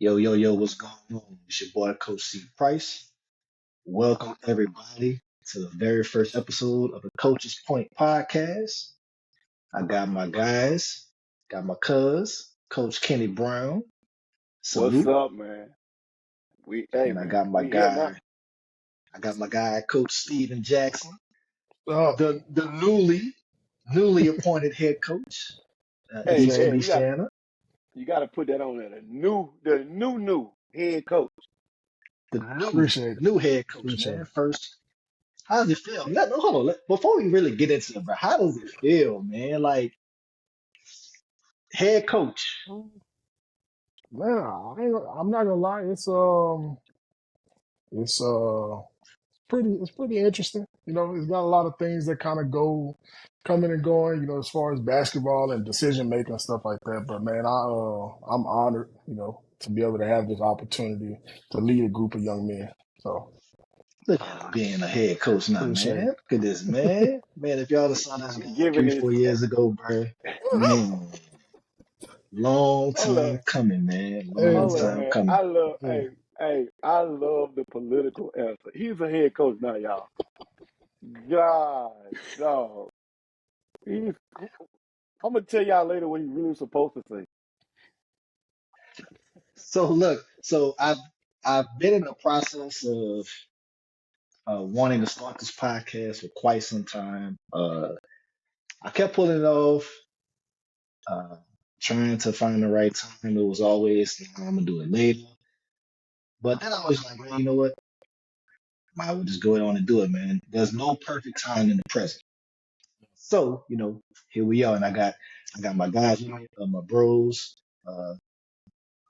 Yo, yo, yo, what's going on? It's your boy, Coach C. Price. Welcome, everybody, to the very first episode of the Coach's Point podcast. I got my guys, got my Coach Kenny Brown. What's Salute. up, man? Hey And I man, got my we here now. guy, Coach Steven Jackson, Uh, the newly appointed head coach, Hey, appreciate East hey, it. Louisiana. you gotta put that on there. The new head coach. The Appreciate it. new head coach, Appreciate man. it. First, how does it feel? No, hold on. Before we really get into it, bro, how does it feel, man? Like, head coach. Man, I'm not gonna lie. It's pretty interesting. It's got a lot of things that kind of go coming and going. As far as basketball and decision making and stuff like that. But man, I'm honored. To be able to have this opportunity to lead a group of young men. So Look at him being a head coach now, appreciate man. it. Look at this, man. Man, if y'all have saw this guy Giving three, this. 4 years ago, bro, man, long Hold time up, coming, man. Hey Long hold up, time man. man. coming. Hey, I love the political answer. He's a head coach now, y'all. God, dog. He's. I'm gonna tell y'all later what he's really supposed to say. So look, I've been in the process of wanting to start this podcast for quite some time. I kept pulling it off, uh, trying to find the right time. It was always, I'm gonna do it later. But then I was like, man, you know what? I would just go on and do it, man. There's no perfect time in the present. So, here we are, and I got my guys, my bros. Uh,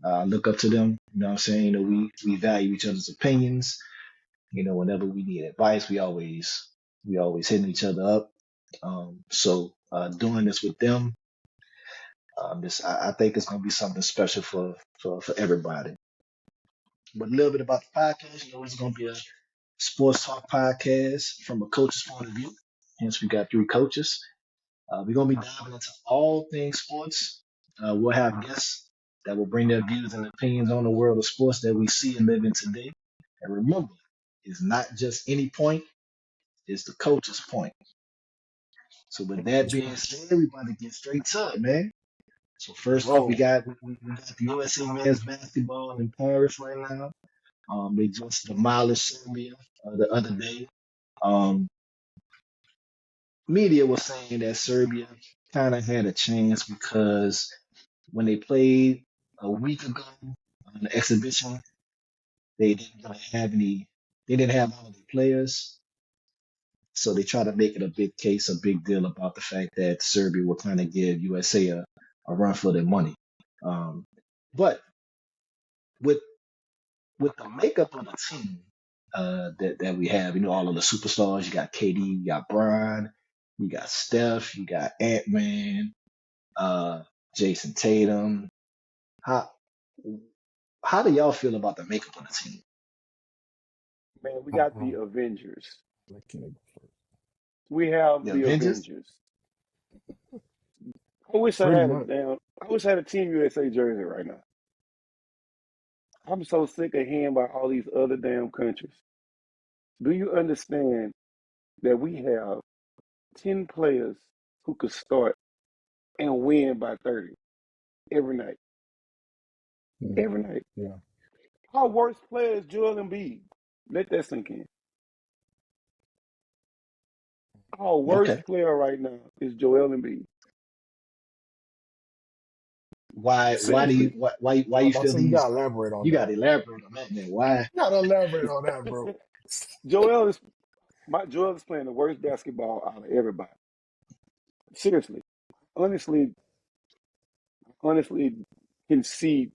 I look up to them. You know what I'm saying? We value each other's opinions. Whenever we need advice, we always hitting each other up. So doing this with them, I think it's gonna be something special for everybody. But a little bit about the podcast, it's gonna be a sports talk podcast from a coach's point of view. Hence, we got three coaches. We're going to be diving into all things sports. We'll have guests that will bring their views and opinions on the world of sports that we see and live in today. And remember, it's not just any point, it's the coach's point. So with that that's being right. said, everybody get straight to it, man. So Let's first off, we roll. got we got the USA men's basketball in Paris right now. They just demolished Serbia the other day. Um, Media was saying that Serbia kind of had a chance because when they played a week ago on the exhibition, they didn't really have any. They didn't have all of the players, so they try to make it a big case, a big deal about the fact that Serbia were trying to give USA a run for their money. Um, but with with the makeup of the team that we have, all of the superstars. You got KD, you got Brian, you got Steph, you got Ant Man, uh, Jason Tatum. How how do y'all feel about the makeup of the team? Man, we got the Uh-uh. Avengers. Let Kenny go first. We have The the Avengers? Avengers. I wish I Pretty had a much. damn. I wish I had a Team USA jersey right now. I'm so sick of hearing about all these other damn countries. Do you understand that we have 10 players who could start and win by 30 every night? Yeah. Every night. Yeah. Our worst player is Joel Embiid. Let that sink in. Our worst Okay. player right now is Joel Embiid. Why do you Seriously. why I was you about to feel say you he's gotta elaborate on you got that. to elaborate on that, man? Why? You gotta elaborate on that, bro. Joel is Joel is playing the worst basketball out of everybody. Seriously. Honestly, honestly, can see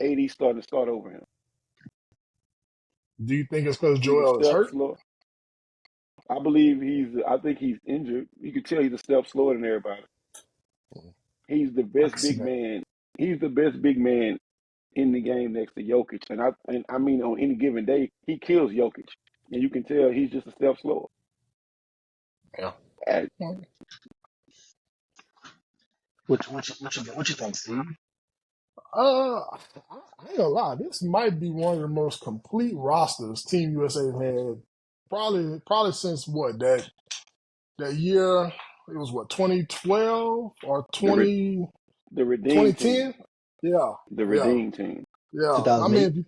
AD start over him. Do you think it's because He's a Joel is step hurt? slow. I think he's injured. You can tell he's a step slower than everybody. He's the I best can see big that. man. He's the best big man in the game next to Jokic. And I mean on any given day, he kills Jokic. And you can tell he's just a step slower. Yeah. And What you think, Steve? I ain't gonna lie. This might be one of the most complete rosters Team USA had probably since what that year. It was what 2012 or The re, 20 the redeem team, 2010. Yeah, the yeah, redeem team. yeah. I mean, 2008.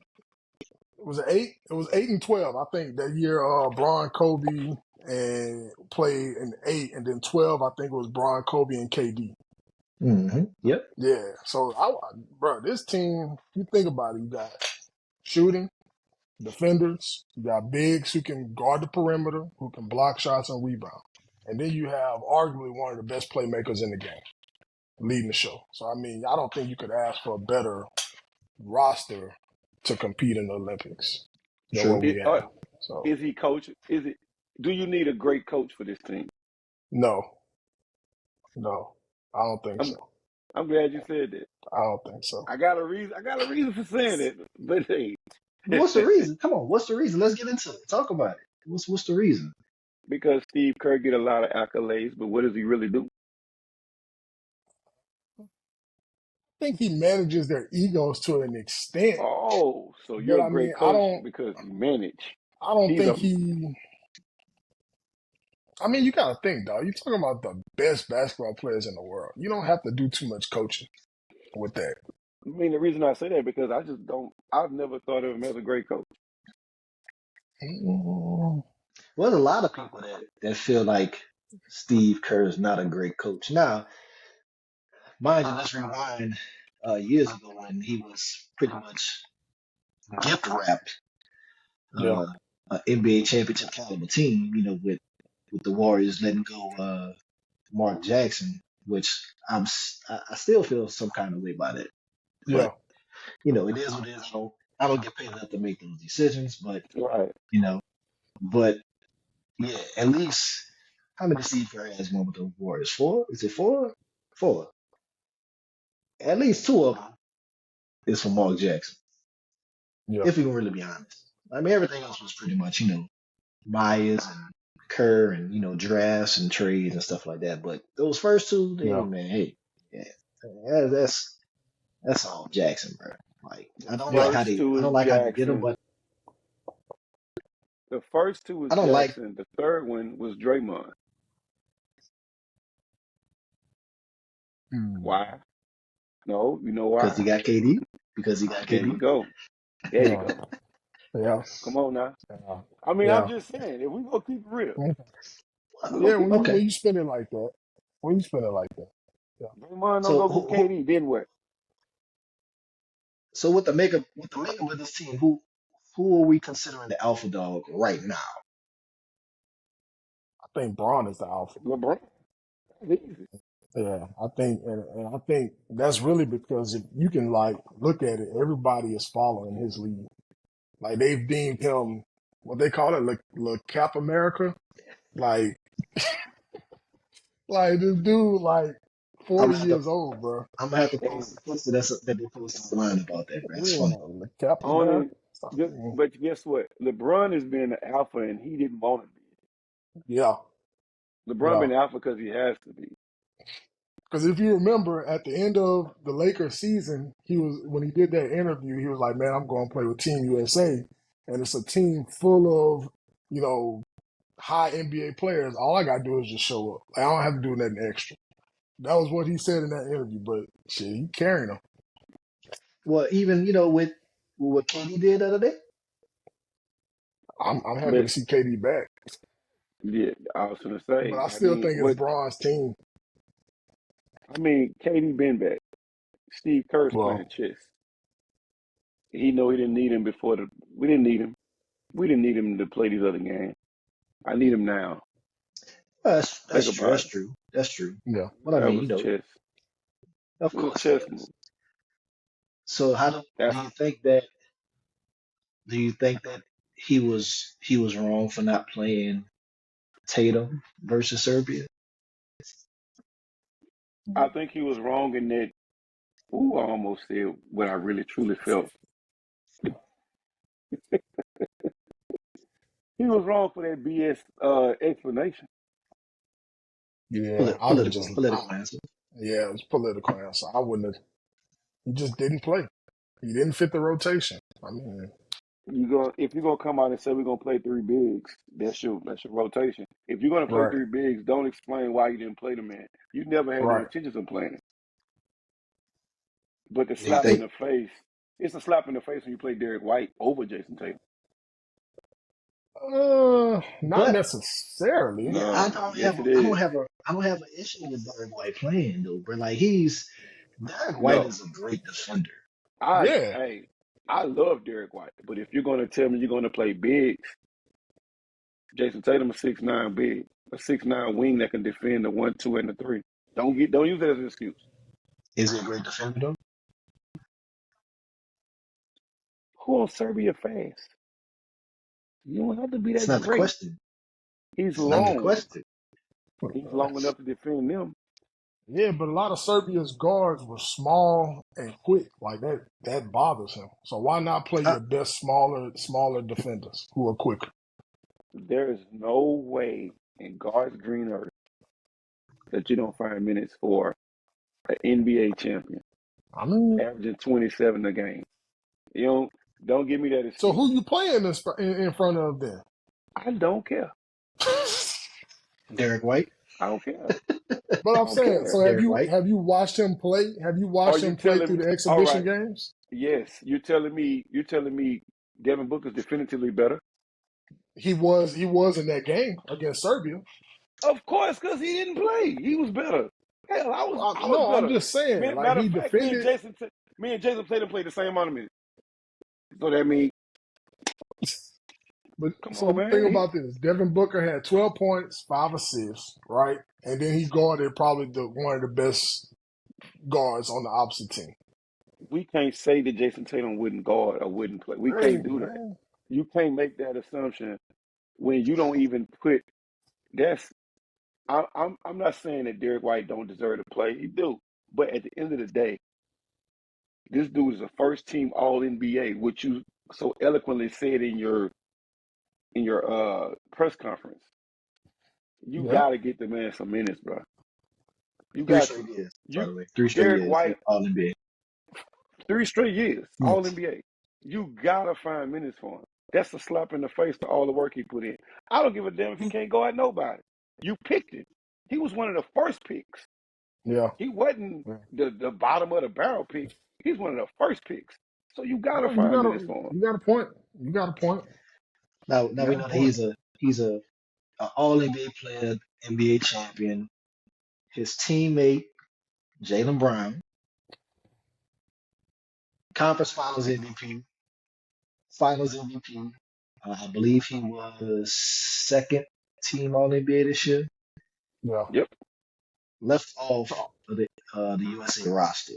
it was 8. It was 8 and 12. I think that year. Braun, Kobe, and played in 8, and then 12. I think it was Braun, Kobe, and KD. Yep. Yeah. So bro, this team. You think about it. You got shooting, defenders. You got bigs who can guard the perimeter, who can block shots and rebound. And then you have arguably one of the best playmakers in the game leading the show. So, I mean, I don't think you could ask for a better roster to compete in the Olympics than what True. we have. So, Is he coach? Is it? Do you need a great coach for this team? no, no, I don't think I'm so. I'm glad you said that. I don't think so. I got a reason. I got a reason for saying it. But hey, What's the reason? Come on. What's the reason? Let's get into it. Talk about it. What's the reason? because Steve Kerr get a lot of accolades, but what does he really do? I think he manages their egos to an extent, Oh, so but you're a I mean, great coach because you manage. I don't He's a think he. I mean, you gotta think, dog. You're talking about the best basketball players in the world. You don't have to do too much coaching with that. I mean, the reason I say that because I just don't. I've never thought of him as a great coach. Mm, Well, there's a lot of people that feel like Steve Kerr is not a great coach. Now, mind you, let's rewind years ago when he was pretty much gift wrapped yeah, uh, an NBA championship caliber team. With the Warriors letting go Mark Jackson, which I still feel some kind of way about it. yeah, But it is what it is. I don't get paid enough to make those decisions, but Right. you know, but yeah, at least how many Steve Kerr has won with the Warriors? Four? Is it four? Four. At least two of them is from Mark Jackson, yeah, if we can really be honest. I mean, everything else was pretty much, Myers and Kerr and, drafts and trades and stuff like that. But those first two, yeah. man, hey, yeah, that's all Jackson, bro. Like, I don't like Yeah. how First two I is don't like how they did them, Jackson. but The first two was I don't like Jackson. The third one was Draymond. Mm, Why? No, you know because he why? got KD. Because he got There you KD. go. There you yeah, go. yeah, Come on now. yeah, I mean, I'm yeah. just saying, if we gonna keep it real, Okay. we gonna Yeah, keep it real. when Okay. you spend it like that, when you spend it like that, yeah. Draymond don't So go get KD, then what? with the makeup of this team, who are we considering the alpha dog right now? I think Braun is the alpha. LeBron. That's easy. Yeah, I think, and I think that's really because if you can like look at it, everybody is following his lead. Like they've deemed him what they call it, Le Cap America. Like, like this dude, like I'm 40 gonna have to years old, bro. I'm gonna have to And post the picture that they posted online about that, bro. That's Yeah, funny. Le Cap only, America. Stop. but guess what? LeBron is being the alpha, and he didn't want to be. Yeah, LeBron yeah. been the alpha because he has to be. Because if you remember, at the end of the Lakers season, when he did that interview, he was like, "Man, I'm going to play with Team USA, and it's a team full of you know high NBA players. All I got to do is just show up. Like, I don't have to do nothing extra." That was what he said in that interview. But shit, he carrying them. Well, even with what KD did the other day. I'm happy to But see KD back, yeah, I was gonna but say, I I still mean, think it's Braun's team. KD been back. Steve Kerr's playing Well, chess. He know he didn't need him before we didn't need him. We didn't need him to play these other games. I need him now. Well, that's Think true. about That's it. true. That's true. yeah, But I That mean, was chess. of It was a course it chess is. move. So how do That's you think that? Do you think that he was wrong for not playing Tatum versus Serbia? I think he was wrong in that. Ooh, I almost said what I really truly felt. He was wrong for that BS explanation. yeah. I would have just, Political answer. yeah, it was political answer. I wouldn't have. He just didn't play. He didn't fit the rotation. I mean, If you're gonna come out and say we're gonna play three bigs, that's your rotation. If you're gonna play right, three bigs, don't explain why you didn't play the man. You never had no right. intentions of playing him. But the Do you slap in think? the face, it's a slap in the face when you play Derek White over Jason Tatum. Not But necessarily. yeah, No, yes it is. I don't have an issue with Derek White playing though, but like Derek White No, is a great defender. Yeah. hey, I love Derek White, but if you're gonna tell me you're gonna play bigs, Jason Tatum a 6'9" big, a 6'9" wing that can defend the 1, 2, and the 3. Don't use that as an excuse. Is he a great defender though? Who on Serbia fast? You don't have to be That's that not the great. question. He's That's not the long. question. He's long enough to defend them. Yeah, but a lot of Serbia's guards were small and quick. Like that bothers him. So why not play Uh, your best smaller defenders who are quicker? There is no way in God's green earth that you don't find minutes for an NBA champion I mean, averaging 27 a game. You don't give me that so excuse. who you playing in front of then? I don't care. Derek White. I don't care. But I I'm don't saying, so care. have Derek you White. have you watched him play? Have you Are watched you him play telling through me? the All exhibition right. games? Yes, you're telling me Devin Booker's definitively better. He was in that game against Serbia. Of course, because he didn't play. He was better. Hell, I was No, I'm better. just saying, like Matter of he fact, defended. Me and Jason Tatum played the same amount of minutes. So that means, But come on, so think man. about this: Devin Booker had 12 points, 5 assists, right? And then he guarded probably one of the best guards on the opposite team. We can't say that Jason Tatum wouldn't guard or wouldn't play. We Hey can't do that. man, You can't make that assumption when you don't even put. That's. I'm not saying that Derek White don't deserve to play. He do. But at the end of the day, this dude is a first team All NBA, which you so eloquently said in your press conference. You yeah, got to get the man some minutes, bro. You Three got to. straight years, by You the way. 3 straight Derek years. White, All NBA. 3 straight years, All Yes. NBA. You gotta find minutes for him. That's a slap in the face to all the work he put in. I don't give a damn if he can't go at nobody. You picked him. He was one of the first picks. yeah. He wasn't Yeah. the bottom of the barrel pick. He's one of the first picks. So you gotta No, find minutes for him. you got a point. You got a point. Now You we got a know that point. he's a All NBA player, NBA champion. His teammate Jalen Brown, Conference Finals MVP, Finals MVP. I believe he was second team All NBA this year. Yeah. Yep. Left off So, of the USA roster.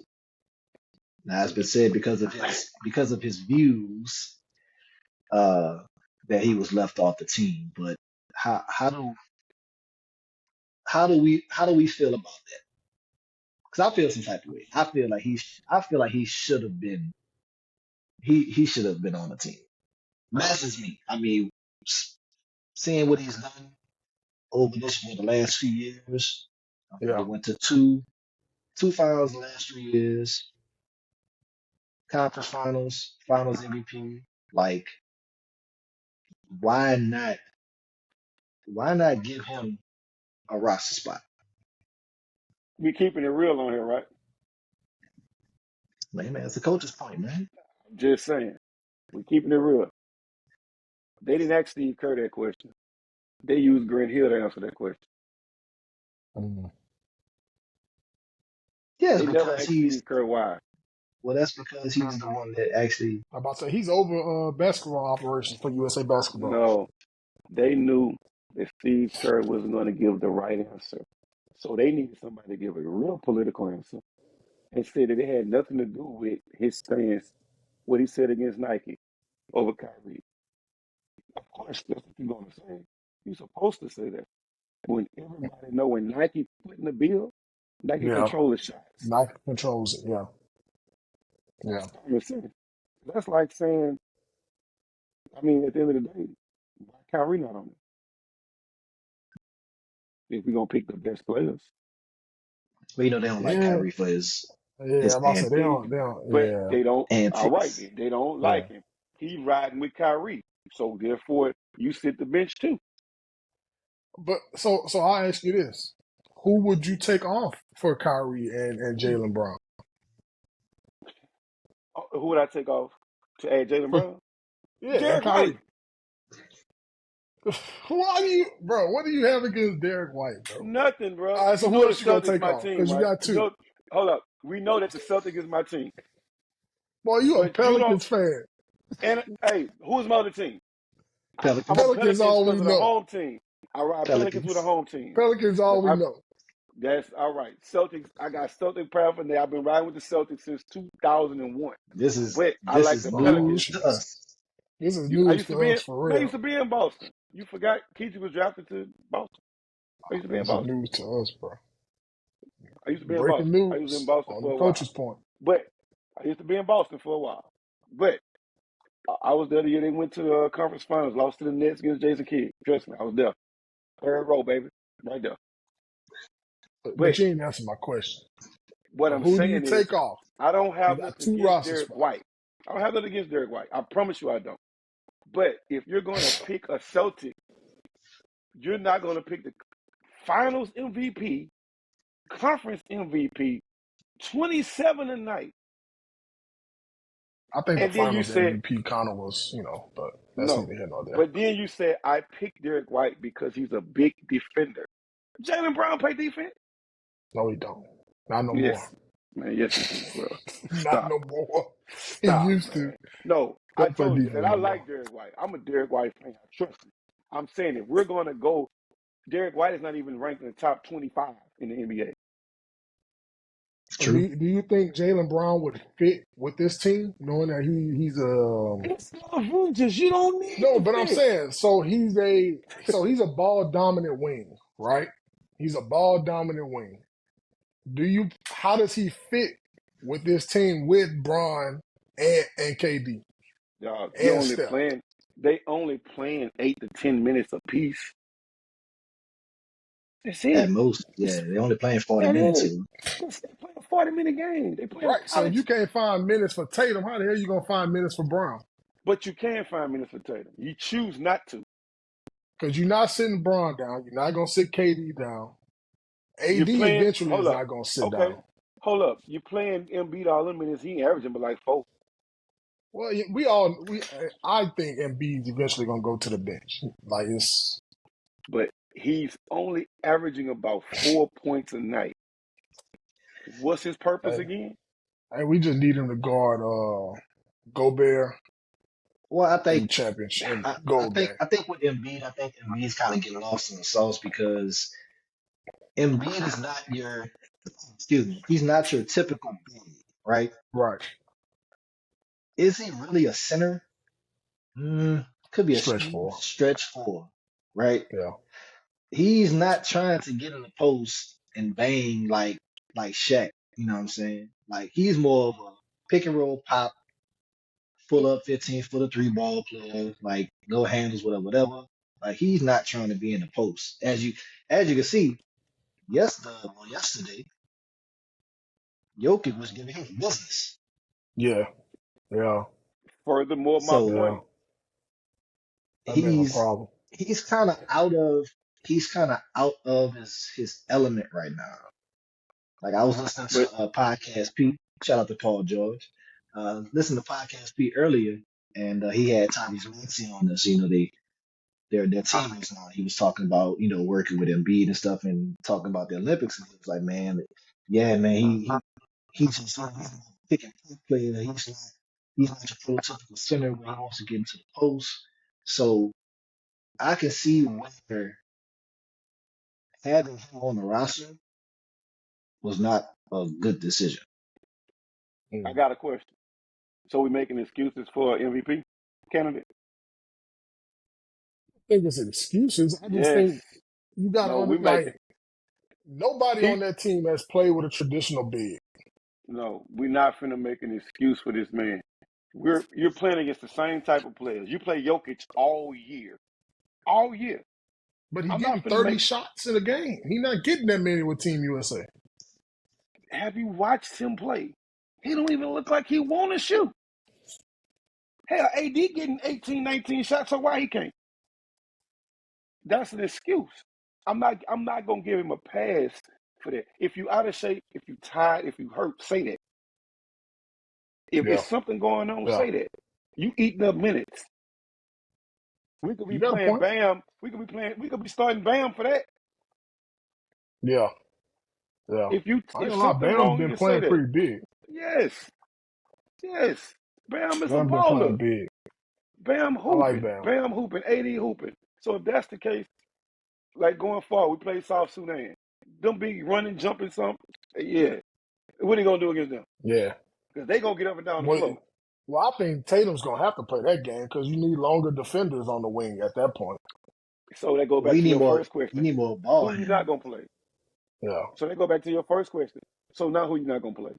Now it's been said because of his views uh, that he was left off the team. But how how do how do we feel about that? Because I feel some type of way. I feel like he should have been on the team. That's just me. I mean, seeing what he's done over the last few years. I mean, they yeah. went to two finals the last 3 years, conference finals, finals MVP. Like, why not? Why not give him a roster spot? We keeping it real on here, right? Man, it's the coach's point, man. I'm just saying. We keeping it real. They didn't ask Steve Kerr that question. They used Grant Hill to answer that question. Mm. Yeah, it's They never because asked Steve Kerr why. that's because he's the one that actually. I'm about to say he's over basketball operations for USA Basketball. No, they knew that Steve Kerr wasn't going to give the right answer. So they needed somebody to give a real political answer and said that it had nothing to do with his stance, what he said against Nike over Kyrie. Of course, that's what you're going to say. You're supposed to say that. When everybody know when Nike put in the bill, Nike Yeah. control the shots. Nike controls it. Yeah. Yeah. That's common sense. That's like saying, I mean, at the end of the day, why Kyrie not on it? If we're going to pick the best players. Well, they don't like Yeah. Kyrie for his. Yeah, his I'm about to say antics. but yeah, they don't. All right, Antics. they don't yeah. like him. He riding with Kyrie, so therefore you sit the bench too. But so I'll ask you this: who would you take off for Kyrie and Jalen Brown? Who would I take off to add Jalen For Brown? yeah, and Derek White. Kyrie. Why do you, bro? What do you have against Derek White, bro? Nothing, bro. All right, so You who know the else you gonna Celtics take my off? team, Because you right? got You two. know, hold up. We know that the Celtics is my team, Boy, you a but you don't. Pelicans fan. And hey, who's my other team? I'm a Pelicans. Pelicans Pelicans all we because of the know. home team. I ride Pelicans with a Pelicans. home team. Pelicans But all we know. that's all right. Celtics. I got Celtic paraphernalia. I've been riding with the Celtics since 2001. This is But I this like is the news Pelicans. Oh, to us. this is I news used to to be. us for Man, I used real. to be in Boston. You forgot Keith was drafted to Boston. I used to be in This is Boston. news to us, bro. I used to be in Breaking Boston. I was in news Boston on for the a while. coach's point. But I used to be in Boston for a while. But I was there the year they went to the conference finals, lost to the Nets against Jason Kidd. Trust me, I was there. Third row, baby. Right there. But But you ain't answer my question. what So I'm who do you saying is, take off? I don't You have got nothing two against roster Derek spots. White. I don't have nothing against Derek White. I promise you I don't. But if you're going to pick a Celtic, you're not going to pick the finals MVP, conference MVP, 27 a night. I think the And then you Finals said, MVP kind of was, but that's no. neither here nor there. But then you said, I picked Derek White because he's a big defender. Jalen Brown play defense? No, he don't. Not no more. Yes. Man, yes, he do, bro. Not Stop, no man. more. He Stop, used to. man. No, I Don't play told you, and defense I no more. like Derek White. I'm a Derek White fan. Trust me. I'm saying if we're going to go, Derek White is not even ranked in the top 25 in the NBA. So do True. you think Jalen Brown would fit with this team, knowing that he's It's the Avengers. You don't need no, to but I'm fit. saying he's a ball dominant wing, right? He's a ball dominant wing. How does he fit with this team with Bron and KD You're and only Steph? playing. They only playing 8 to 10 minutes apiece. That's At it. most, yeah, they only playing 40 That minutes is. here. They play a 40-minute game. They play Right. So if you college, can't find minutes for Tatum, how the hell you gonna find minutes for Brown? but you can find minutes for Tatum. You choose not to. Because you're not sitting Braun down. You're not gonna sit KD down. You're AD playing. eventually Hold is up. not gonna sit Okay. down. Hold up. You're playing Embiid all them minutes. He ain't averaging but like 4. Well, I think Embiid's eventually gonna go to the bench. Like it's But he's only averaging about 4 points a night. What's his purpose hey, again? we just need him to guard Gobert Well, in the championship in gold game. I think with Embiid, I think Embiid's kind of getting lost in the sauce because Embiid is not your, excuse me, he's not your typical big, right? Right. Is he really a center? Could be a Stretch four. stretch four, right? Yeah. He's not trying to get in the post and bang like Shaq. You know what I'm saying? Like he's more of a pick and roll pop, full up 15-footer three ball player, like no handles, whatever. Like he's not trying to be in the post. As you can see, yesterday, Jokic was giving him business. Yeah. Yeah. Furthermore, my So Yeah. point. That been a he's problem. he's kind of out of his element right now. Like I was listening But to podcast Pete. Shout out to Paul George. Listened to podcast Pete earlier, and he had Tommy Maxey on this. Their teammates now. He was talking about working with Embiid and stuff, and talking about the Olympics. And he was like, man, yeah, man, he's just he's a pick and pop player. He's not your prototypical center where he wants to get into the post. So I can see where having him on the roster was not a good decision. I Mm. got a question. So we making excuses for MVP candidate? I think it's excuses. I just Yes. think you gotta No, we making like nobody he on that team has played with a traditional big. no, we're not finna make an excuse for this man. You're playing against the same type of players. You play Jokic all year. All year. But he I'm not getting finna 30 make shots in a game. He not getting that many with Team USA. have you watched him play? He don't even look like he want to shoot. Hell, AD getting 18, 19 shots, so why he can't? That's an excuse. I'm not gonna give him a pass for that. If you out of shape, if you tired, if you hurt, say that. If Yeah, it's something going on, yeah. say that. You eating up minutes. We could be You got a playing point. Bam. We could be starting Bam for that. Yeah, yeah. I ain't If gonna lie, something Bam's wrong, you been can say playing that. pretty big. Yes, yes. Bam is a Bam's been playing baller. big. Bam I like hooping. Bam. Bam hooping. AD hooping. So if that's the case, like going forward, we play South Sudan. Them be running, jumping something. Yeah. What are you gonna do against them? Yeah. Because they gonna get up and down the Well, floor. well, I think Tatum's gonna have to play that game because you need longer defenders on the wing at that point. So they go Well, back to your first you question. need more ball Who you not handling. gonna play? Yeah. So they go back to your first question. So now who you not gonna play?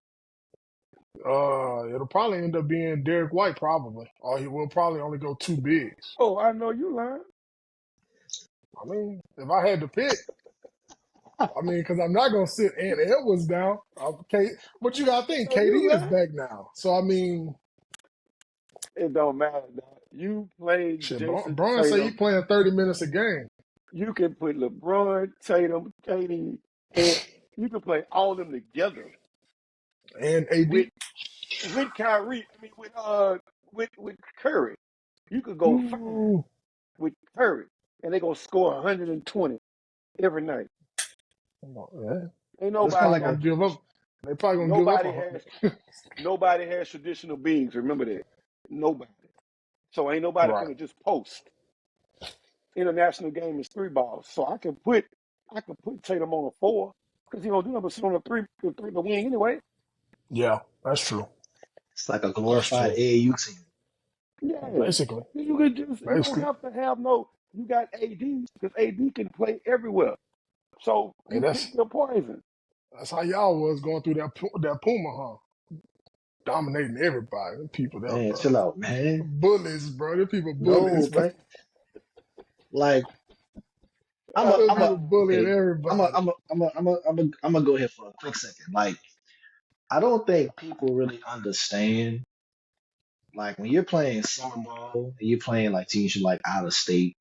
It'll probably end up being Derek White, probably, or he will probably only go two bigs. Oh, I know you lying. I mean, if I had to pick, I mean, because I'm not gonna sit Ant Edwards down. Okay, but you gotta I think know you KD is lying. back now, so I mean, It don't matter. Dog. You played shit. Jason Bron say he Tatum. playing 30 minutes a game, You can put LeBron, Tatum, KD, and you can play all of them together and AD. with Kyrie. I mean with Curry. You could go 5 Ooh, with Curry, and they gonna score 120 every night. yeah. Ain't It's They kind of nobody probably like gonna a give up. They probably gonna give up nobody a has 100. nobody has traditional bigs. Remember that. Nobody. So ain't nobody Right. finna just post. International game is 3 balls. So I could put Tatum on a 4 because he don't do nothing but sit on the wing anyway. Yeah, that's true. it's like a That's glorified true. AAU team. Yeah. Basically, You don't basically. have to have no you got AD because AD can play everywhere. So Hey, you pick your poison. that's how y'all was going through that Puma, huh? Dominating everybody. Them people there, Man, bro. chill out, man. Bullies, bro. Them people No, bullies, bro. man. Like Them Uh, people bullying okay. everybody. I'm gonna go here for a quick second. Like, I don't think people really understand. Like, when you're playing summer ball and you're playing like teams from like out of state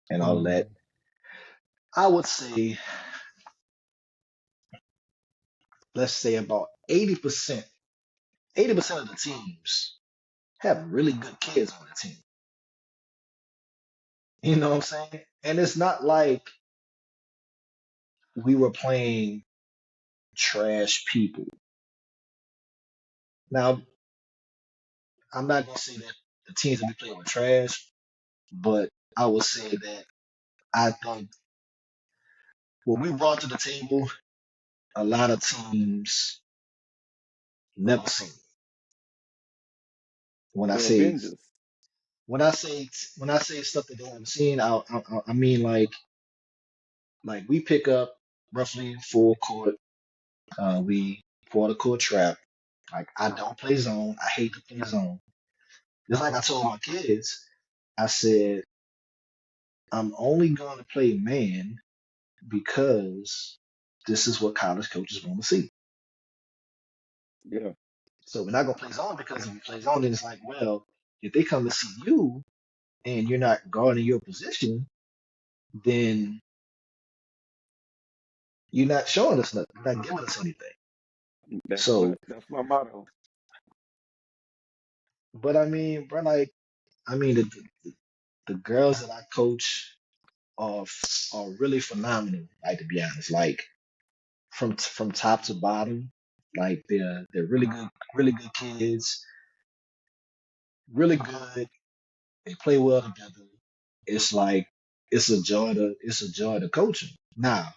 and all of that, Mhm. I would say, let's say about 80% of the teams have really good kids on the team. You know what I'm saying? And it's not like we were playing trash people. Now, I'm not gonna say that the teams that we play were trash, but I will say that I think what we brought to the table, a lot of teams never seen. When I the say Avengers. when I say stuff that they haven't seen, I mean like we pick up roughly full court. We quarter court trap. Like I don't play zone. I hate to play zone. Just like I told my kids, I said I'm only going to play man because this is what college coaches want to see. Yeah. So we're not gonna play zone because if we play zone, then it's like, well, if they come to see you and you're not guarding your position, then you're not showing us nothing. You're not giving us anything. That's my So, that's my motto. but I mean, bro, like, I mean, the girls that I coach are really phenomenal. Like to be honest, like from top to bottom, like they're really good kids, really good. They play well together. It's like it's a joy to coach them. Now,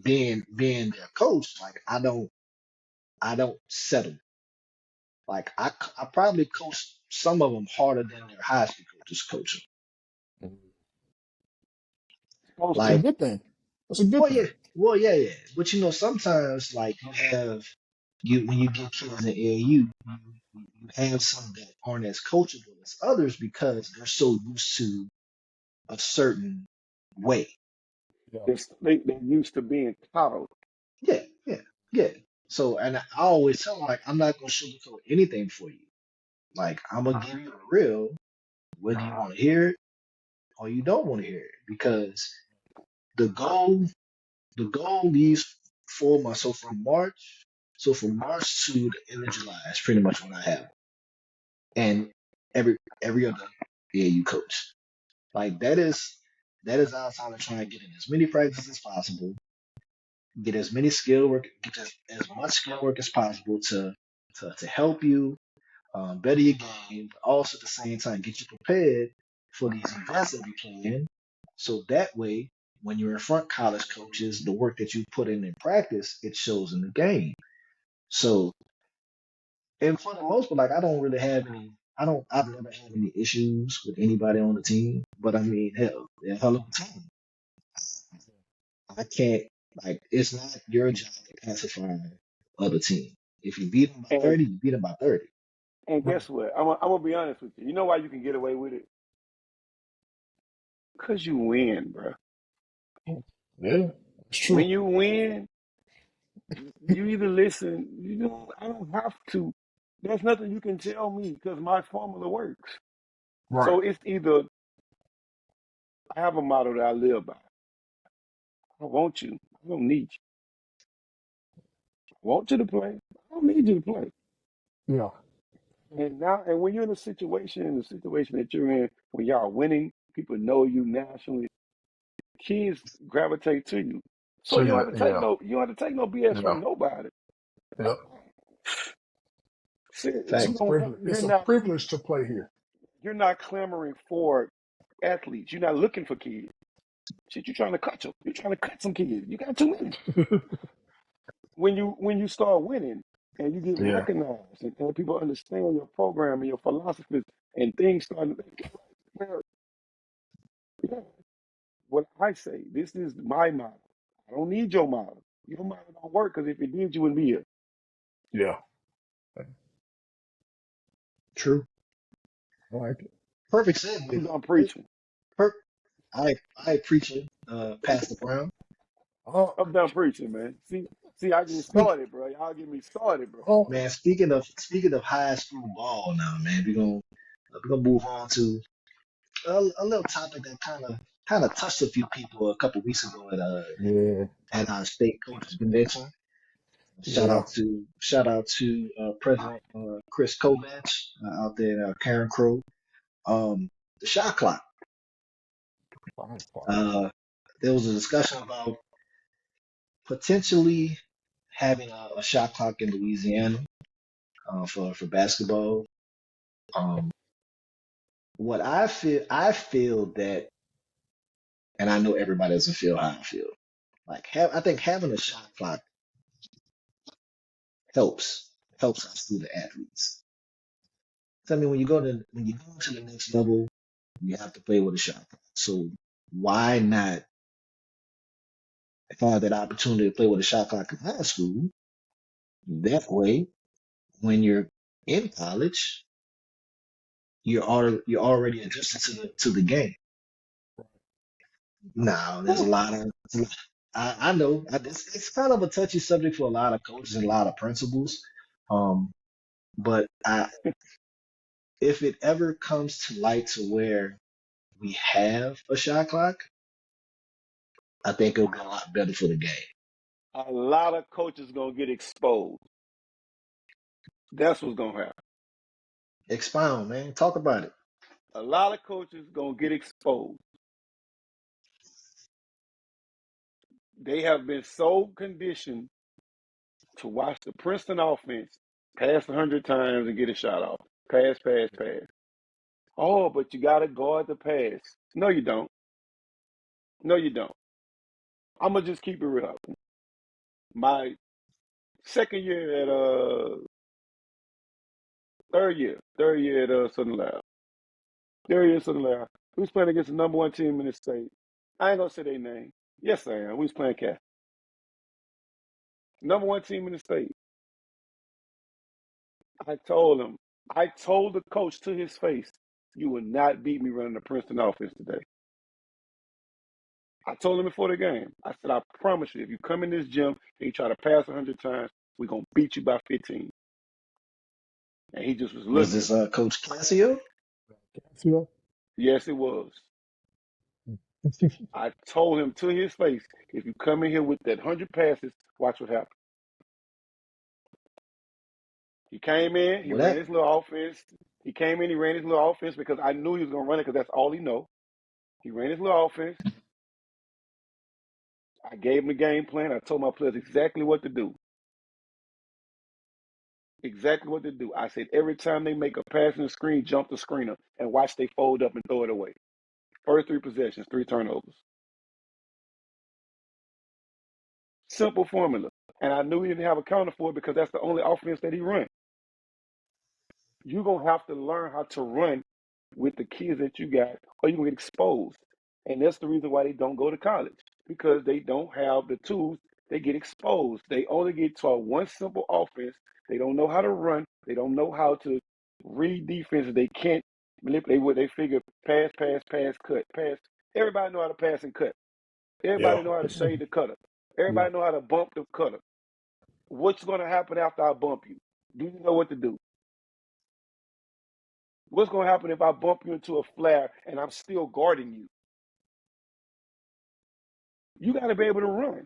being their coach, like I don't settle. Like I probably coach some of them harder than their high school coaches coach them. Supposed That's a to. Like, good thing. That's a good well, thing. yeah, yeah. But you know, sometimes like you have you when you get kids in AAU, you have some that aren't as coachable as others because they're so used to a certain way. Yeah. They're used to being coddled. Yeah, yeah, yeah. So, and I always tell them, like, I'm not gonna sugarcoat anything for you. Like, I'm gonna give you the real, whether you want to hear it or you don't want to hear it, because the goal, the goal these 4 months. So from March to the end of July is pretty much what I have, and every other AAU coach. Like that is our time to try and get in as many practices as possible, get as many skill work, get as much skill work as possible to help you better your game, but also at the same time get you prepared for these events that we playing. So that way, when you're in front college coaches, the work that you put in practice, it shows in the game. So, and for the most part, like I don't really have any. I've never had any issues with anybody on the team. But I mean, hell, they're a hell of a team. I can't like. It's not your job to pacify other team. If you beat them by And 30, you beat them by 30. and Right. guess what? I'm gonna be honest with you. You know why you can get away with it? Cause you win, bro. Yeah, it's When true. you win, you either listen. You know, I don't have to. There's nothing you can tell me because my formula works. Right. So it's either I have a model that I live by. I want you. I don't need you. I want you to play. I don't need you to play. Yeah. And now, and when you're in the situation that you're in, when y'all winning, people know you nationally. Kids gravitate to you. So So you don't yeah, have to take yeah, no BS yeah, from nobody. yeah. See, It's a you Facts. don't privilege. you're It's a not privilege to play here. you're not clamoring for athletes. You're not looking for kids. Shit, you're trying to cut them. You're trying to cut some kids. You got too many. When you start winning and you get Yeah, recognized and people understand your program and your philosophies and things start well, yeah. What I say, this is my model. I don't need your model. Your model don't work because if it did, you wouldn't be here. yeah. True. I like it. Perfect segue I'm done though. preaching. Per- I preaching, Pastor Brown. Oh, I'm done preaching, man. See, I get Speak, started, bro. Y'all get me started, bro. oh, man. Speaking of high school ball now, man. We're gonna move on to a little topic that kind of touched a few people a couple weeks ago yeah, at our state coaches convention. yeah. Shout out to President Chris Kovach out there in Karen Crow. The shot clock. Fine, fine. Uh, there was a discussion about potentially having a shot clock in Louisiana for basketball. Um, what I feel that, and I know everybody doesn't feel how I feel. I think having a shot clock helps our student athletes. So, I mean, when you go to the next level, you have to play with a shot clock. So why not have that opportunity to play with a shot clock in high school? That way, when you're in college, you're already adjusted to the game. Now, there's a Whew. lot of I know it's kind of a touchy subject for a lot of coaches and a lot of principals. Um, but if it ever comes to light to where we have a shot clock, I think it'll be a lot better for the game. A lot of coaches gonna get exposed. That's what's gonna happen. Expound, man. Talk about it. A lot of coaches gonna get exposed. They have been so conditioned to watch the Princeton offense pass 100 times and get a shot off. Pass, pass, pass. Oh, but you gotta guard the pass. No, you don't. No, you don't. I'm gonna just keep it real. My second year at third year at Southern Lab. Third year at Southern Lab. We was playing against the number one team in the state. I ain't gonna say their name. Yes, I am. We was playing Catholic. Number one team in the state. I told the coach to his face, you will not beat me running the Princeton offense today. I told him before the game. I said, I promise you, if you come in this gym and you try to pass 100 times, We're going to beat you by 15. And he just was Was looking. this Coach Classio? Yeah. Yes, it was. I told him to his face, if you come in here with that 100 passes, watch what happens. He came in, he Well, ran that his little offense. He came in, he ran his little offense because I knew he was going to run it because that's all he know. He ran his little offense. I gave him the game plan. I told my players exactly what to do. Exactly what to do. I said every time they make a pass in the screen, jump the screener and watch they fold up and throw it away. First 3 possessions, 3 turnovers. Simple formula. And I knew he didn't have a counter for it because that's the only offense that he run. You're going to have to learn how to run with the kids that you got, or you're going to get exposed. And that's the reason why they don't go to college, because they don't have the tools. They get exposed. They only get taught one simple offense. They don't know how to run. They don't know how to read defenses. They can't manipulate. They figure pass, pass, pass, cut, pass. Everybody know how to pass and cut. Yeah. Everybody know how to shade the cutter. Yeah. Everybody know how to bump the cutter. What's going to happen after I bump you? Do you know what to do? What's going to happen if I bump you into a flare and I'm still guarding you? You got to be able to run.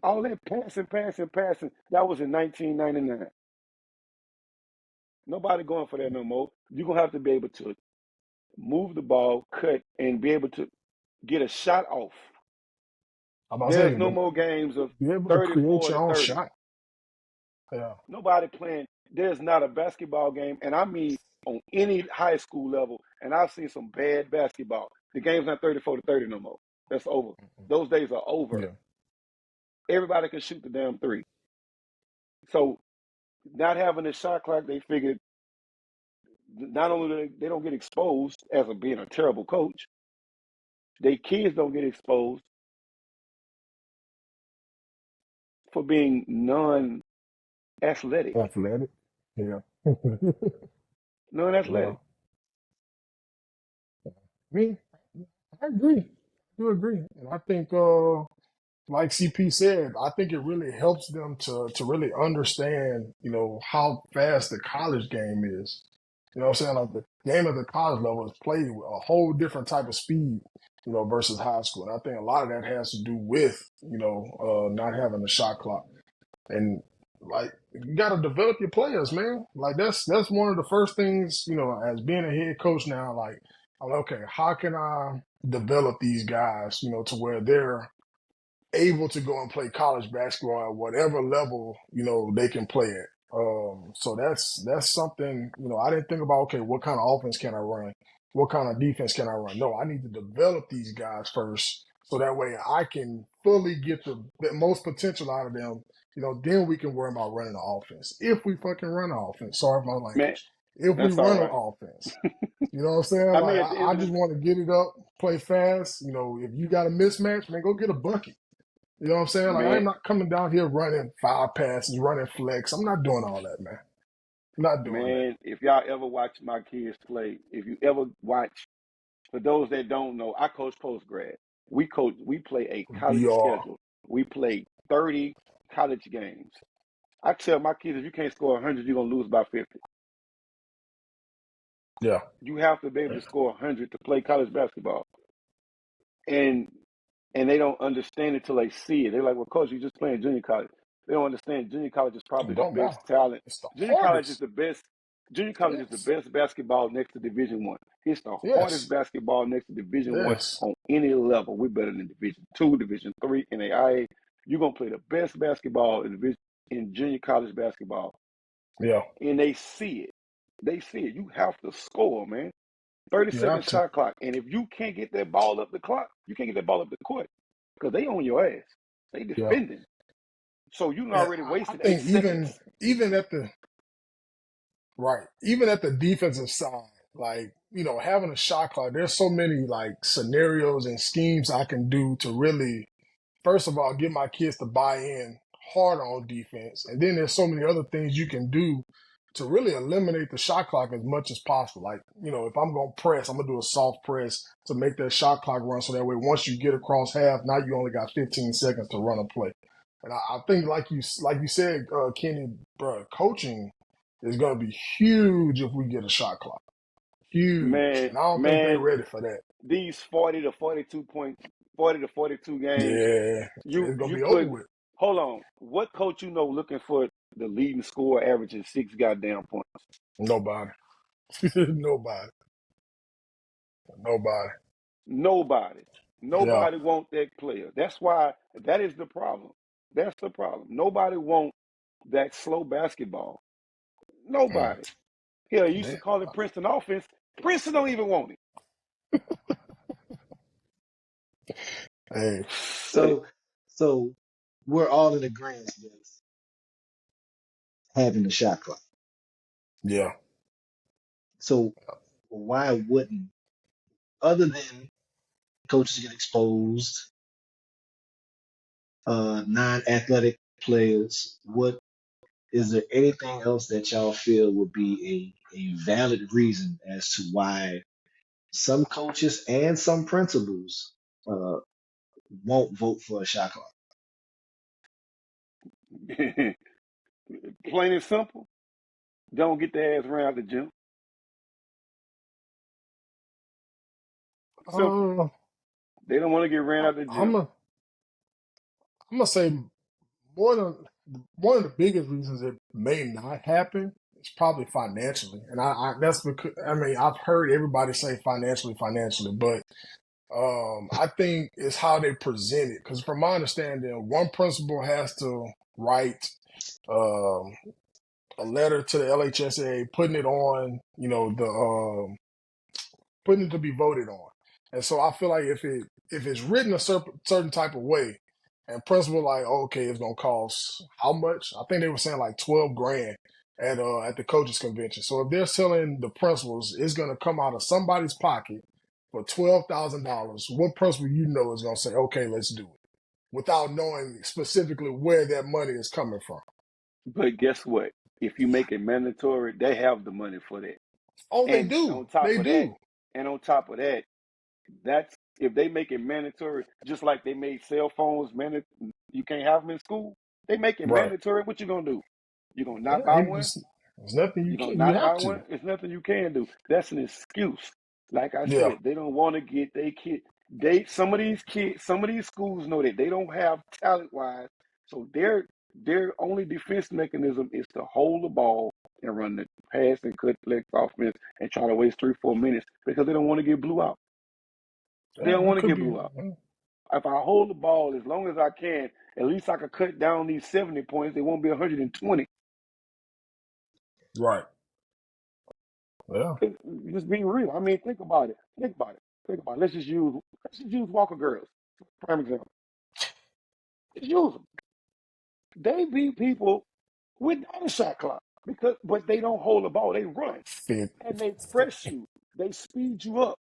All that passing, passing, passing, that was in 1999. Nobody going for that no more. You're going to have to be able to move the ball, cut, and be able to get a shot off. I'm about to There's say, no more games of be able to create 34 your to own 30. shot. Yeah. Nobody playing. There's not a basketball game, and I mean on any high school level, and I've seen some bad basketball. The game's not 34 to 30 no more. That's over. Those days are over. Yeah. Everybody can shoot the damn three. So not having a shot clock, they figured not only do they don't get exposed as a being a terrible coach, their kids don't get exposed for being non-athletic. Athletic. Yeah. Yeah. Non-athletic. I mean, I agree. I do agree. And I think like CP said, I think it really helps them to really understand, how fast the college game is. You know what I'm saying? Like the game at the college level is played with a whole different type of speed, versus high school. And I think a lot of that has to do with, not having a shot clock. And like you got to develop your players, man. Like that's one of the first things, as being a head coach now. Like, I'm like, okay, how can I develop these guys, to where they're able to go and play college basketball at whatever level, they can play at. So that's something, I didn't think about, okay, what kind of offense can I run? What kind of defense can I run? No, I need to develop these guys first so that way I can fully get the most potential out of them. Then we can worry about running the offense. If we fucking run the offense, sorry for my Man, language. If we that's all run an right. offense, you know what I'm saying? I Like mean, at the I end of just the want to get it up, play fast. If you got a mismatch, man, go get a bucket. You know what I'm saying? Like I'm man, not coming down here running 5 passes, running flex. I'm not doing all that, man. I'm not doing that. man, if y'all ever watch my kids play, if you ever watch, for those that don't know, I coach post grad. We play a college VR. schedule. We play 30 college games. I tell my kids, if you can't score 100, you're gonna lose by 50. Yeah. You have to be able to score 100 to play college basketball, and they don't understand it till they see it. They're like, "Well, coach, you're just playing junior college." They don't understand junior college is It probably the don't matter. best talent. It's the Junior college is hardest. the best. Junior college is the Yes. best basketball next to Division One. It's the hardest Yes. basketball next to Division One Yes. on any level. We're better than Division Two, Division Three, NAIA. You're gonna play the best basketball in junior college basketball, Yeah. and they see it. They see it. You have to score, man. You 30-second have to. shot clock. And if you can't get that ball up the clock, you can't get that ball up the court because they on your ass. They Yeah. defending. So you And already I wasted 8 think seconds. even at the right, even at the defensive side, like, having a shot clock, there's so many like scenarios and schemes I can do to really, first of all, get my kids to buy in hard on defense. And then there's so many other things you can do to really eliminate the shot clock as much as possible. Like, if I'm going to press, I'm going to do a soft press to make that shot clock run. So that way, once you get across half, now you only got 15 seconds to run a play. And I think, like you said, Kenny, bro, coaching is going to be huge if we get a shot clock. Huge, Man, and I don't think they're man, ready for that. these 40 to 42 games, Yeah, you it's going to you be over put with. hold on. What coach you know looking for the leading scorer averaging 6 goddamn points? Nobody, nobody, nobody. Nobody. Yeah, Nobody want that player. That's why that is the problem. That's the problem. Nobody want that slow basketball. mm. Nobody. Hell, you used to Damn. call it Princeton offense. Princeton don't even want Hey, it. So so we're all in agreement with having the shot clock. yeah. So why wouldn't, other than coaches get exposed, non-athletic players, what is there anything else that y'all feel would be a valid reason as to why some coaches and some principals uh, won't vote for a shot clock? Plain and simple. Don't get their ass ran out the gym. Simple. Uh, They don't want to get ran out the I'm gym. a, I'm gonna say more than one of the biggest reasons it may not happen is probably financially, and I that's because I mean I've heard everybody say financially, but I think it's how they present it. Because from my understanding, one principal has to write um, a letter to the LHSA, putting it on, putting it to be voted on. And so I feel like if it's written a certain type of way, and principal like, okay, it's gonna cost how much? I think they were saying like 12 grand at the coaches convention. So if they're telling the principals it's gonna come out of somebody's pocket for $12,000, what principal is gonna say, okay, let's do it, without knowing specifically where that money is coming from? But guess what? If you make it mandatory, they have the money for that. Oh, they And do, on top they of that, do, and on top of that, that's if they make it mandatory, just like they made cell phones mandatory. You can't have them in school. They make it right? mandatory. What you gonna do? You gonna not Yeah, buy one? there's nothing you You gonna can, you not have buy to. one? It's nothing you can do. That's an excuse. Like I Yeah, said, they don't want to get their kid. Some of these schools know that they don't have talent wise, so their only defense mechanism is to hold the ball and run the pass and cut flex offense and try to waste 3 4 minutes because they don't want to get blew out. They yeah, don't that want to could get be. blew out. If I hold the ball as long as I can, at least I could cut down these 70 points. They won't be 120. Right. Yeah. Just being real. I mean, think about it. Think about it. Think about it. Let's just use Walker Girls. Prime example. Just use them. They beat people without a shot clock but they don't hold the ball. They run Fit. and they press you. They speed you up.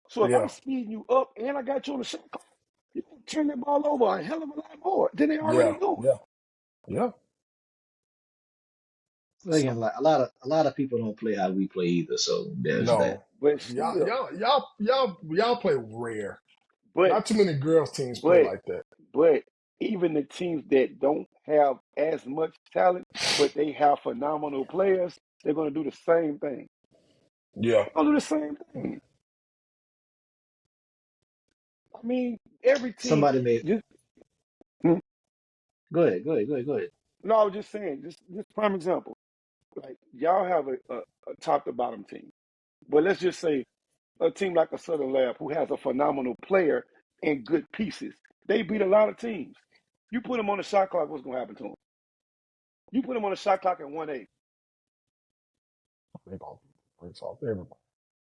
So if I'm Yeah. speeding you up and I got you on the shot clock, you can turn that ball over a hell of a lot more than they already Yeah. doing. Yeah. Yeah. But again, So like a lot of people don't play how we play either, so there's that. no. But Y'all, still, y'all, y'all, y'all play rare. but Not too many girls teams play but like that. but even the teams that don't have as much talent, but they have phenomenal players, they're going to do the same thing. Yeah. They're going to do the same thing. I mean, every team. Somebody made. Just hmm, Go ahead, go ahead, go ahead, go ahead. no, I was just saying. Just prime example. Like y'all have a top to bottom team, but let's just say a team like a Southern Lab who has a phenomenal player and good pieces. They beat a lot of teams. You put them on the shot clock, what's going to happen to them? You put them on the shot clock at 1-8. They gonna rinse off everybody.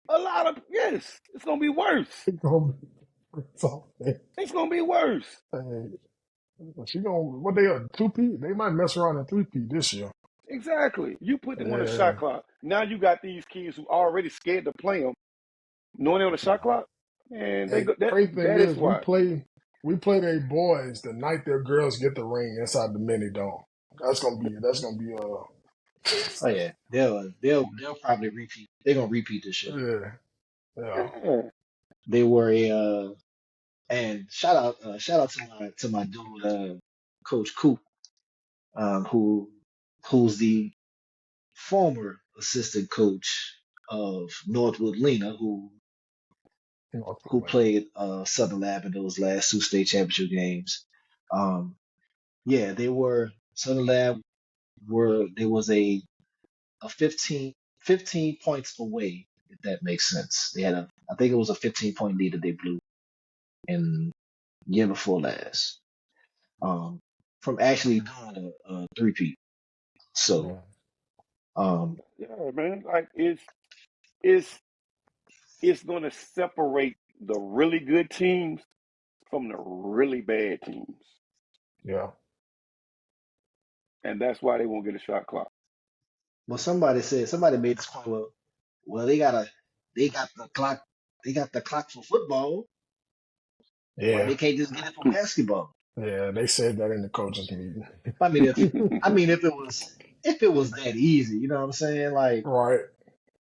A lot of yes, it's gonna be worse. They gonna rinse off everybody. It's gonna be worse. Hey, she gonna what they are 2P? They might mess around in 3P this year. Exactly. You put them on the shot Yeah. clock. Now you got these kids who already scared to play them, knowing they're on the shot clock, and they Hey, go. That crazy thing that is is why. we play their boys the night their girls get the ring inside the mini dome. That's gonna be Oh yeah, they'll probably repeat. They're gonna repeat this year. yeah, yeah. Yeah. They were a and shout out to my dude. Coach Coop, who's the former assistant coach of Northwood Lena, who played Southern Lab in those last two state championship games. Um, yeah, they were Southern Lab were there was a 15 points away, if that makes sense. They had I think it was a 15-point lead that they blew in year before last. Um, from actually doing a three-peat. So, Yeah, um, Yeah, man. Like it's it's going to separate the really good teams from the really bad teams, yeah, and that's why they won't get a shot clock. well, somebody made this point. Well, they got the clock, they got the clock for football. Why yeah, they can't just get it for basketball? yeah. They said that in the coaches meeting. I mean, if it was that easy, you know what I'm saying? Like Right,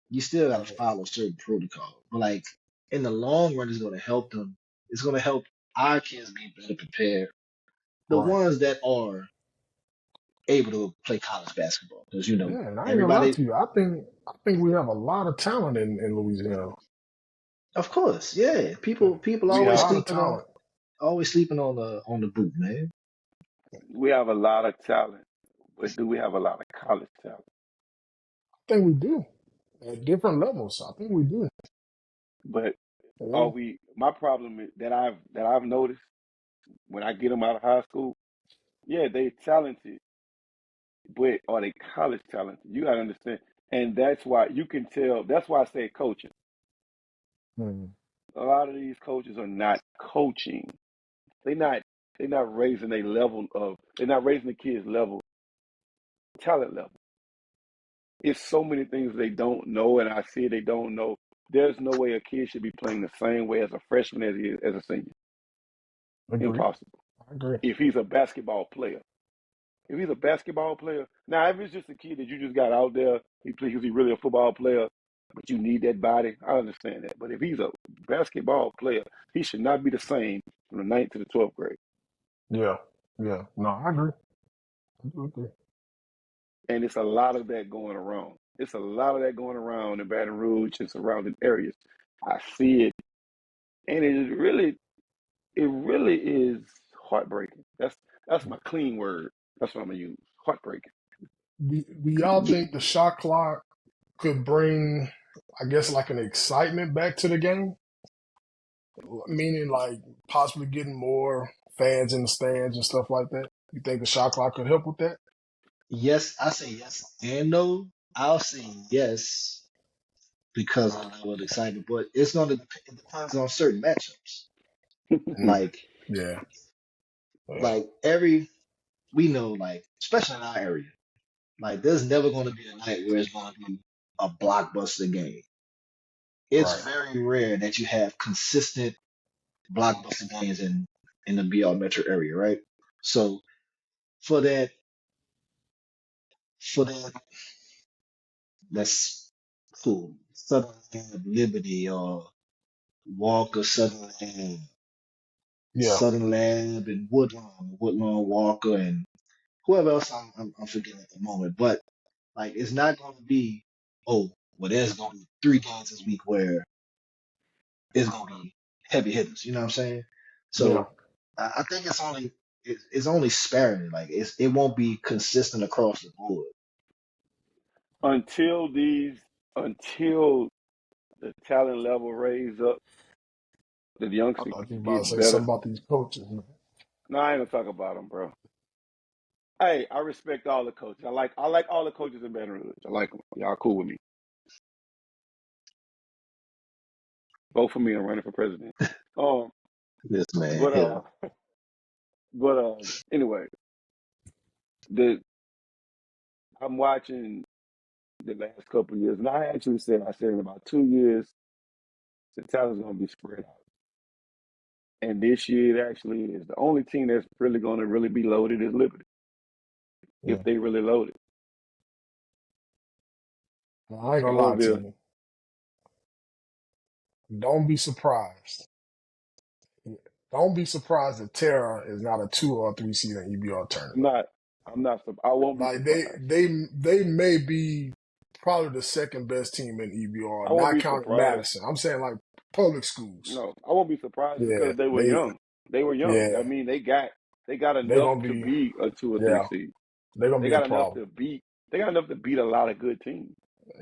you still got to right, follow certain protocol, but like in the long run, it's going to help them. It's going to help our kids be better prepared. The right. ones that are able to play college basketball, because Yeah, and I ain't gonna lie everybody, to you. I think we have a lot of talent in Louisiana. of course, yeah. Yeah. People It's we a always have lot of sleeping on talent. the boot, man. we have a lot of talent, but do we have a lot of college talent? I think we do at different levels. I think we do. But are Yeah, we? My problem is that I've noticed when I get them out of high school, yeah, they talented, but are they college talented? You gotta understand, and that's why you can tell. That's why I say coaching. mm, A lot of these coaches are not coaching. They not they're not raising a level of. They're not raising the kids' level talent level. It's so many things they don't know, and I see they don't know. There's no way a kid should be playing the same way as a freshman as he is as a senior. agree. Impossible. I agree. If he's a basketball player. If he's a basketball player, now if it's just a kid that you just got out there, he plays because he's really a football player, but you need that body, I understand that. But if he's a basketball player, he should not be the same from the ninth to the 12th grade. Yeah, yeah. No, I agree. I do agree. And it's a lot of that going around. It's a lot of that going around in Baton Rouge and surrounding areas. I see it, and it really is heartbreaking. That's my clean word. That's what I'm gonna use. Heartbreaking. Do y'all think the shot clock could bring, I guess, like an excitement back to the game? Meaning, like possibly getting more fans in the stands and stuff like that. You think the shot clock could help with that? Yes, I say yes and no. I'll say yes because of the level of excitement, but it depends on certain matchups. Like Yeah, yeah, like every we know, like especially in our area, like there's never going to be a night where it's going to be a blockbuster game. It's right. very rare that you have consistent blockbuster games in the BR metro area, right? So for that for that that's cool. Southern Liberty or Walker Southern Yeah, Southern Lab and Woodlawn Walker and whoever else I'm forgetting at the moment. But like it's not going to be, oh, well, there's going to be three games this week where it's going to be heavy hitters. You know what I'm saying? yeah. So I think it's only sparingly. Like it won't be consistent across the board. until these until the talent level raise up, the I youngsters thought you were about to get say better. something about these coaches, man. No, I ain't gonna talk about them, bro. Hey, I respect all the coaches. I like all the coaches in Baton Rouge. I like them. Y'all cool with me. Vote for me. I'm running for president. Um, This man but here. anyway, the I'm watching the last couple of years, and I said in about 2 years the talent's gonna be spread out. And this year it actually is. The only team that's really gonna really be loaded is Liberty, Yeah. if they really loaded. I ain't And gonna lie to Hornville, you. Don't be surprised. Don't be surprised if Terra is not a 2 or 3 seed in EBR I'm tournament. not. I'm not. I won't be Like surprised. they may be probably the second best team in EBR, I won't not be counting surprised. Madison. I'm saying like public schools. No, I won't be surprised Yeah, because they were they young. They were young. I yeah mean, they got they enough gonna to be be a 2 or 3 yeah seed. they gonna They be a got enough problem. to beat. They got enough to beat a lot of good teams.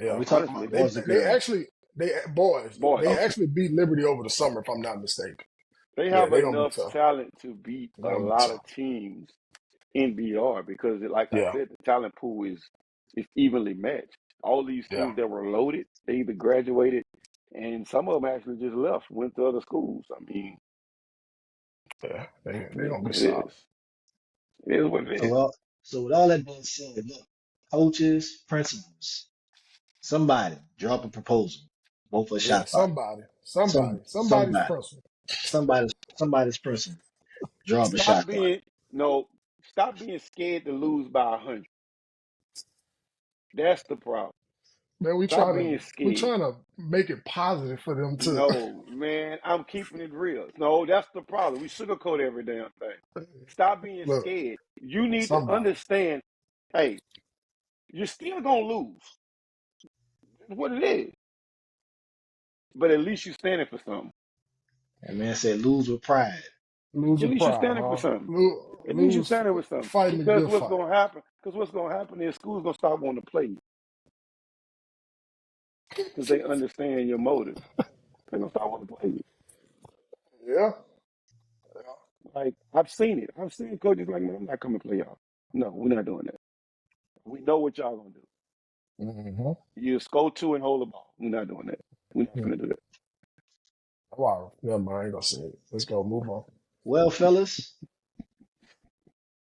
Are Yeah, we talking Honestly, about they boys or they girls? actually they boys boys. they actually beat Liberty over the summer if I'm not mistaken. They Yeah, have they gonna be enough tough. talent to beat They a gonna be lot of tough. teams in BR because, like I Yeah, said, the talent pool is evenly matched. All these yeah, teams that were loaded, they either graduated, and some of them actually just left, went to other schools. I mean, yeah. They it is gonna be what it solid. is. It is what it So, is. so with all that being said, look, coaches, principals, somebody drop a proposal. Both for Yeah, shot clock. somebody's Somebody, principal. somebody's principal. Draw up a Stop shot clock. being no. Stop being scared to lose by 100. That's the problem. Man, Stop being we scared. trying to make it positive for them too. No, man, I'm keeping it real. No, that's the problem. We sugarcoat every damn thing. Stop being Look, scared. You need to somebody. understand, hey, you're still gonna lose. That's what it is. But at least you're standing for something. And man said lose with pride. Lose At with least you're pride, standing for huh? something. At least you're Lose standing with something. fighting a Because good what's fight. gonna happen? Because what's gonna happen is school's gonna stop wanting to play you because they understand your motive. They're gonna stop wanting to play you. Yeah. Like I've seen it. I've seen coaches like, man, I'm not coming to play y'all. No, we're not doing that. We know what y'all gonna do. Mm-hmm. You score two and hold the ball. We're not doing that. We're not gonna do that. Wow. Never mind. I ain't gonna say it. Let's go. Move on. Well, fellas,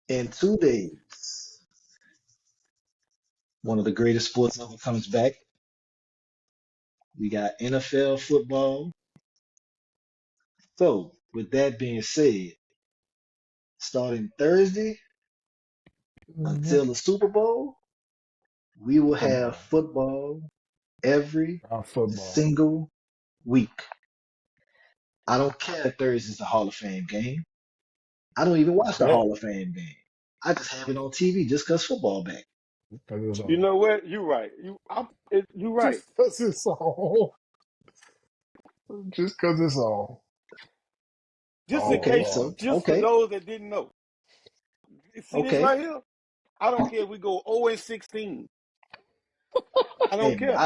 in 2 days, one of the greatest sports ever comes back. We got NFL football. So, with that being said, starting Thursday Mm-hmm. until the Super Bowl, we will have Football. football every Football. single week. I don't care if Thursday's the Hall of Fame game. I don't even watch the Yeah. Hall of Fame game. I just have it on TV just because football back. Because it's You on. know what? You're right. You're right. Just because it's on. Just because it's on. Just in Oh, Okay, case, so Lord. just for okay, those that didn't know. See this okay. right here? I don't care if we go 0 and 16. I Hey don't man, care.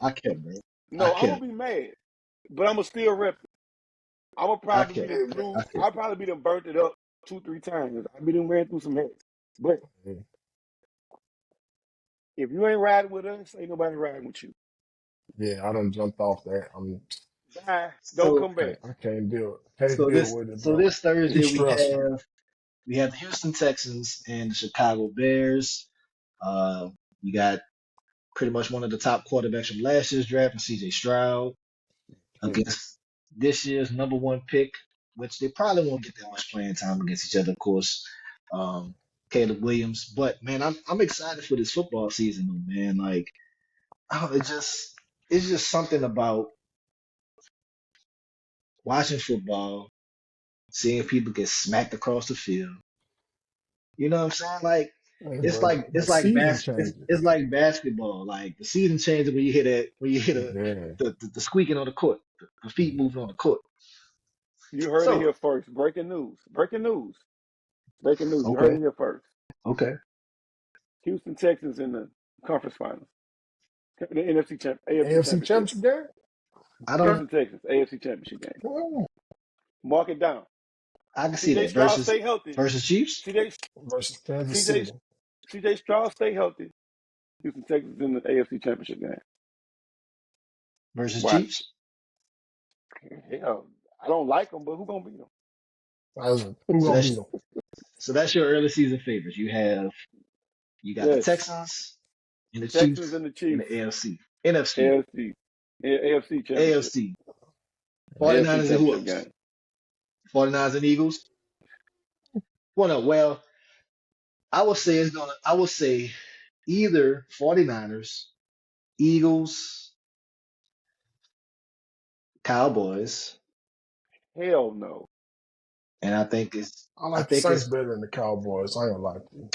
I care, bro. I No, I'm care, gonna be mad, but I'm gonna still rep it. I'm gonna I probably care, be them Hey, through. I care. I'll probably be them burnt it up 2, 3 times. I'll be them ran through some heads. But man. if you ain't riding with us, ain't nobody riding with you. Yeah, I done jumped off that. Bye. Don't So come back. I can't deal it. Can't deal with it, so bro. this Too Thursday stressful. we have the Houston Texans and the Chicago Bears. We got pretty much one of the top quarterbacks from last year's draft, and CJ Stroud, Mm. against this year's number one pick, which they probably won't get that much playing time against each other, of course. Um, Caleb Williams, but man, I'm excited for this football season, though, man. Like, oh, it's just something about watching football, seeing people get smacked across the field. You know what I'm saying? Like, Hey, bro, the season changes. it's like basketball. Like the season changes when you hit Yeah. the squeaking on the court, the feet moving on the court. You heard it So here first. Breaking news. Breaking news. Breaking news. You heard okay, it here first. okay. Houston Texans in the conference finals. The AFC AFC championship. Championship game? I don't. Houston Texans, AFC championship game. Oh, Mark it down. I can see CJ that Stroud versus stay healthy. Chiefs CJ versus Kansas CJ City. CJ Stroud stay healthy. Houston Texans in the AFC championship game. versus Watch. Chiefs. Hell, I don't like them, but who gonna beat them? Who So gonna beat that's them? your early season favorites. You got the Yes, Texans and the Texans Chiefs and the in the Chiefs. AFC, NFC, AFC, AFC championship, AFC. AFC 49ers and who championship else? game. 49ers and Eagles. Well, no, well, I would say either 49ers, Eagles, Cowboys, Hell no. And I think it's I I like the think Saints it's better than the Cowboys. I ain't gonna lie to you.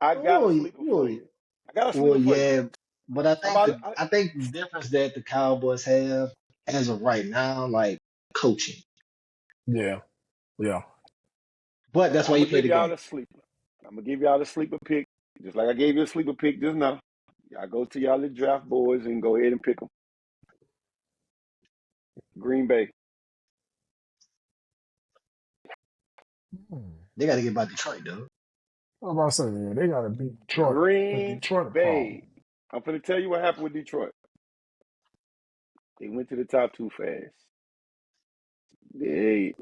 I got a well, sleeper for you. I got a well, sleeper for you. yeah, but I I'm think about the difference that the Cowboys have as of right now, like coaching. Yeah, yeah. But that's why I'm you gonna play give the y'all game. the sleeper. I'm gonna give y'all the sleeper pick, just like I gave you a sleeper pick just now. Y'all go to y'all little draft boards and go ahead and pick them. Green Bay. They got to get by Detroit though. I was about to say, yeah, they gotta beat Detroit. But Green Detroit a problem. Bay. I'm gonna tell you what happened with Detroit. They went to the top too fast. They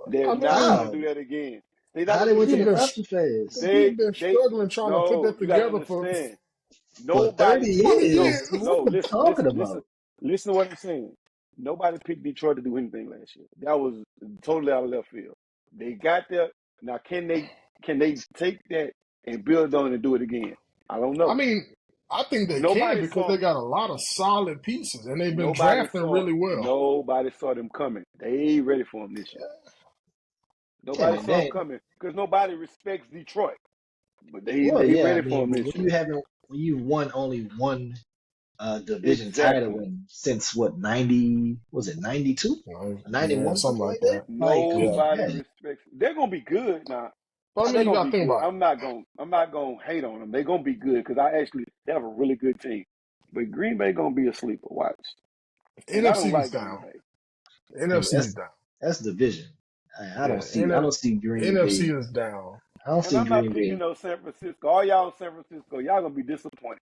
they're I not gonna mean, How? do that again. They're not How gonna they do it went to he's the again. been top too fast? he's been They struggling trying to put no, that you gotta together for understand. For Nobody 30 picked 20 no, years. years. What no, are you listen, talking listen, listen, about? listen to what I'm saying. Nobody picked Detroit to do anything last year. That was totally out of left field. They got there. Now can they take that and build on it and do it again? I don't I know. mean, I think they can Nobody because saw they got a lot of solid pieces and they've been nobody drafting saw really well. nobody saw them coming. They ain't ready for them this year. Yeah, Nobody man. saw them That, coming because nobody respects Detroit. But they well, ain't yeah. I ready for mean, them but this year. when you won only one division title Exactly. in since what 90 was it 92 You know, yeah, 91 something something like like that. that. Like, come Yeah. on, Nobody man. respects. They're gonna be good now. But I They're mean, you gonna gotta be think good. about I'm not gonna hate on them. They're gonna be good because I actually they have a really good team. But Green Bay gonna be a sleeper. Watch. it. And I don't NFC is like Green down. Bay. Yeah, but NFC is down. that's division. Yeah, I don't see Green Bay. NFC is down. I don't And see I'm not Green picking Bay. no San Francisco. All y'all in San Francisco, y'all gonna be disappointed.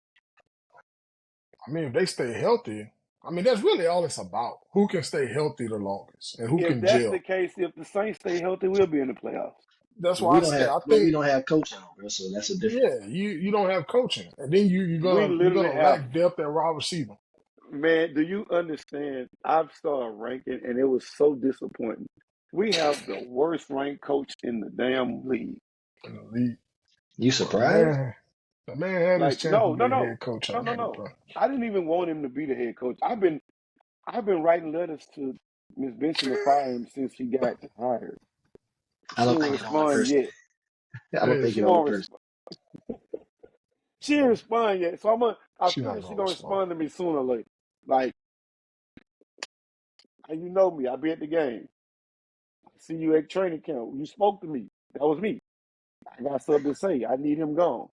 I mean, if they stay healthy, I mean, that's really all it's about. Who can stay healthy the longest and who If can that's the gel. case, if the Saints stay healthy, we'll be in the playoffs. That's why I say I But we think, don't have coaching, bro. So that's a difference. yeah, you don't have coaching, and then We you're literally gonna have lack depth at wide receiver man, do you understand? I've started ranking and it was so disappointing. We have the worst ranked coach in the damn league. in the league. You But surprised? the man had his Like, chance to no, be no, a no, head coach no, no, already, no. bro. I didn't even want him to be the head coach. I've been writing letters to Miss Benson to fire him since he got hired. I She don't ain't think you're the only respond person. yet. I don't think Yeah, She you're the only won't person. respond. She ain't respond yet. So I she figure not she gonna gonna respond. respond to me sooner or later. Like, and you know me, I be at the game. I see you at training camp. You spoke to me. That was me. I got something to say. I need him gone.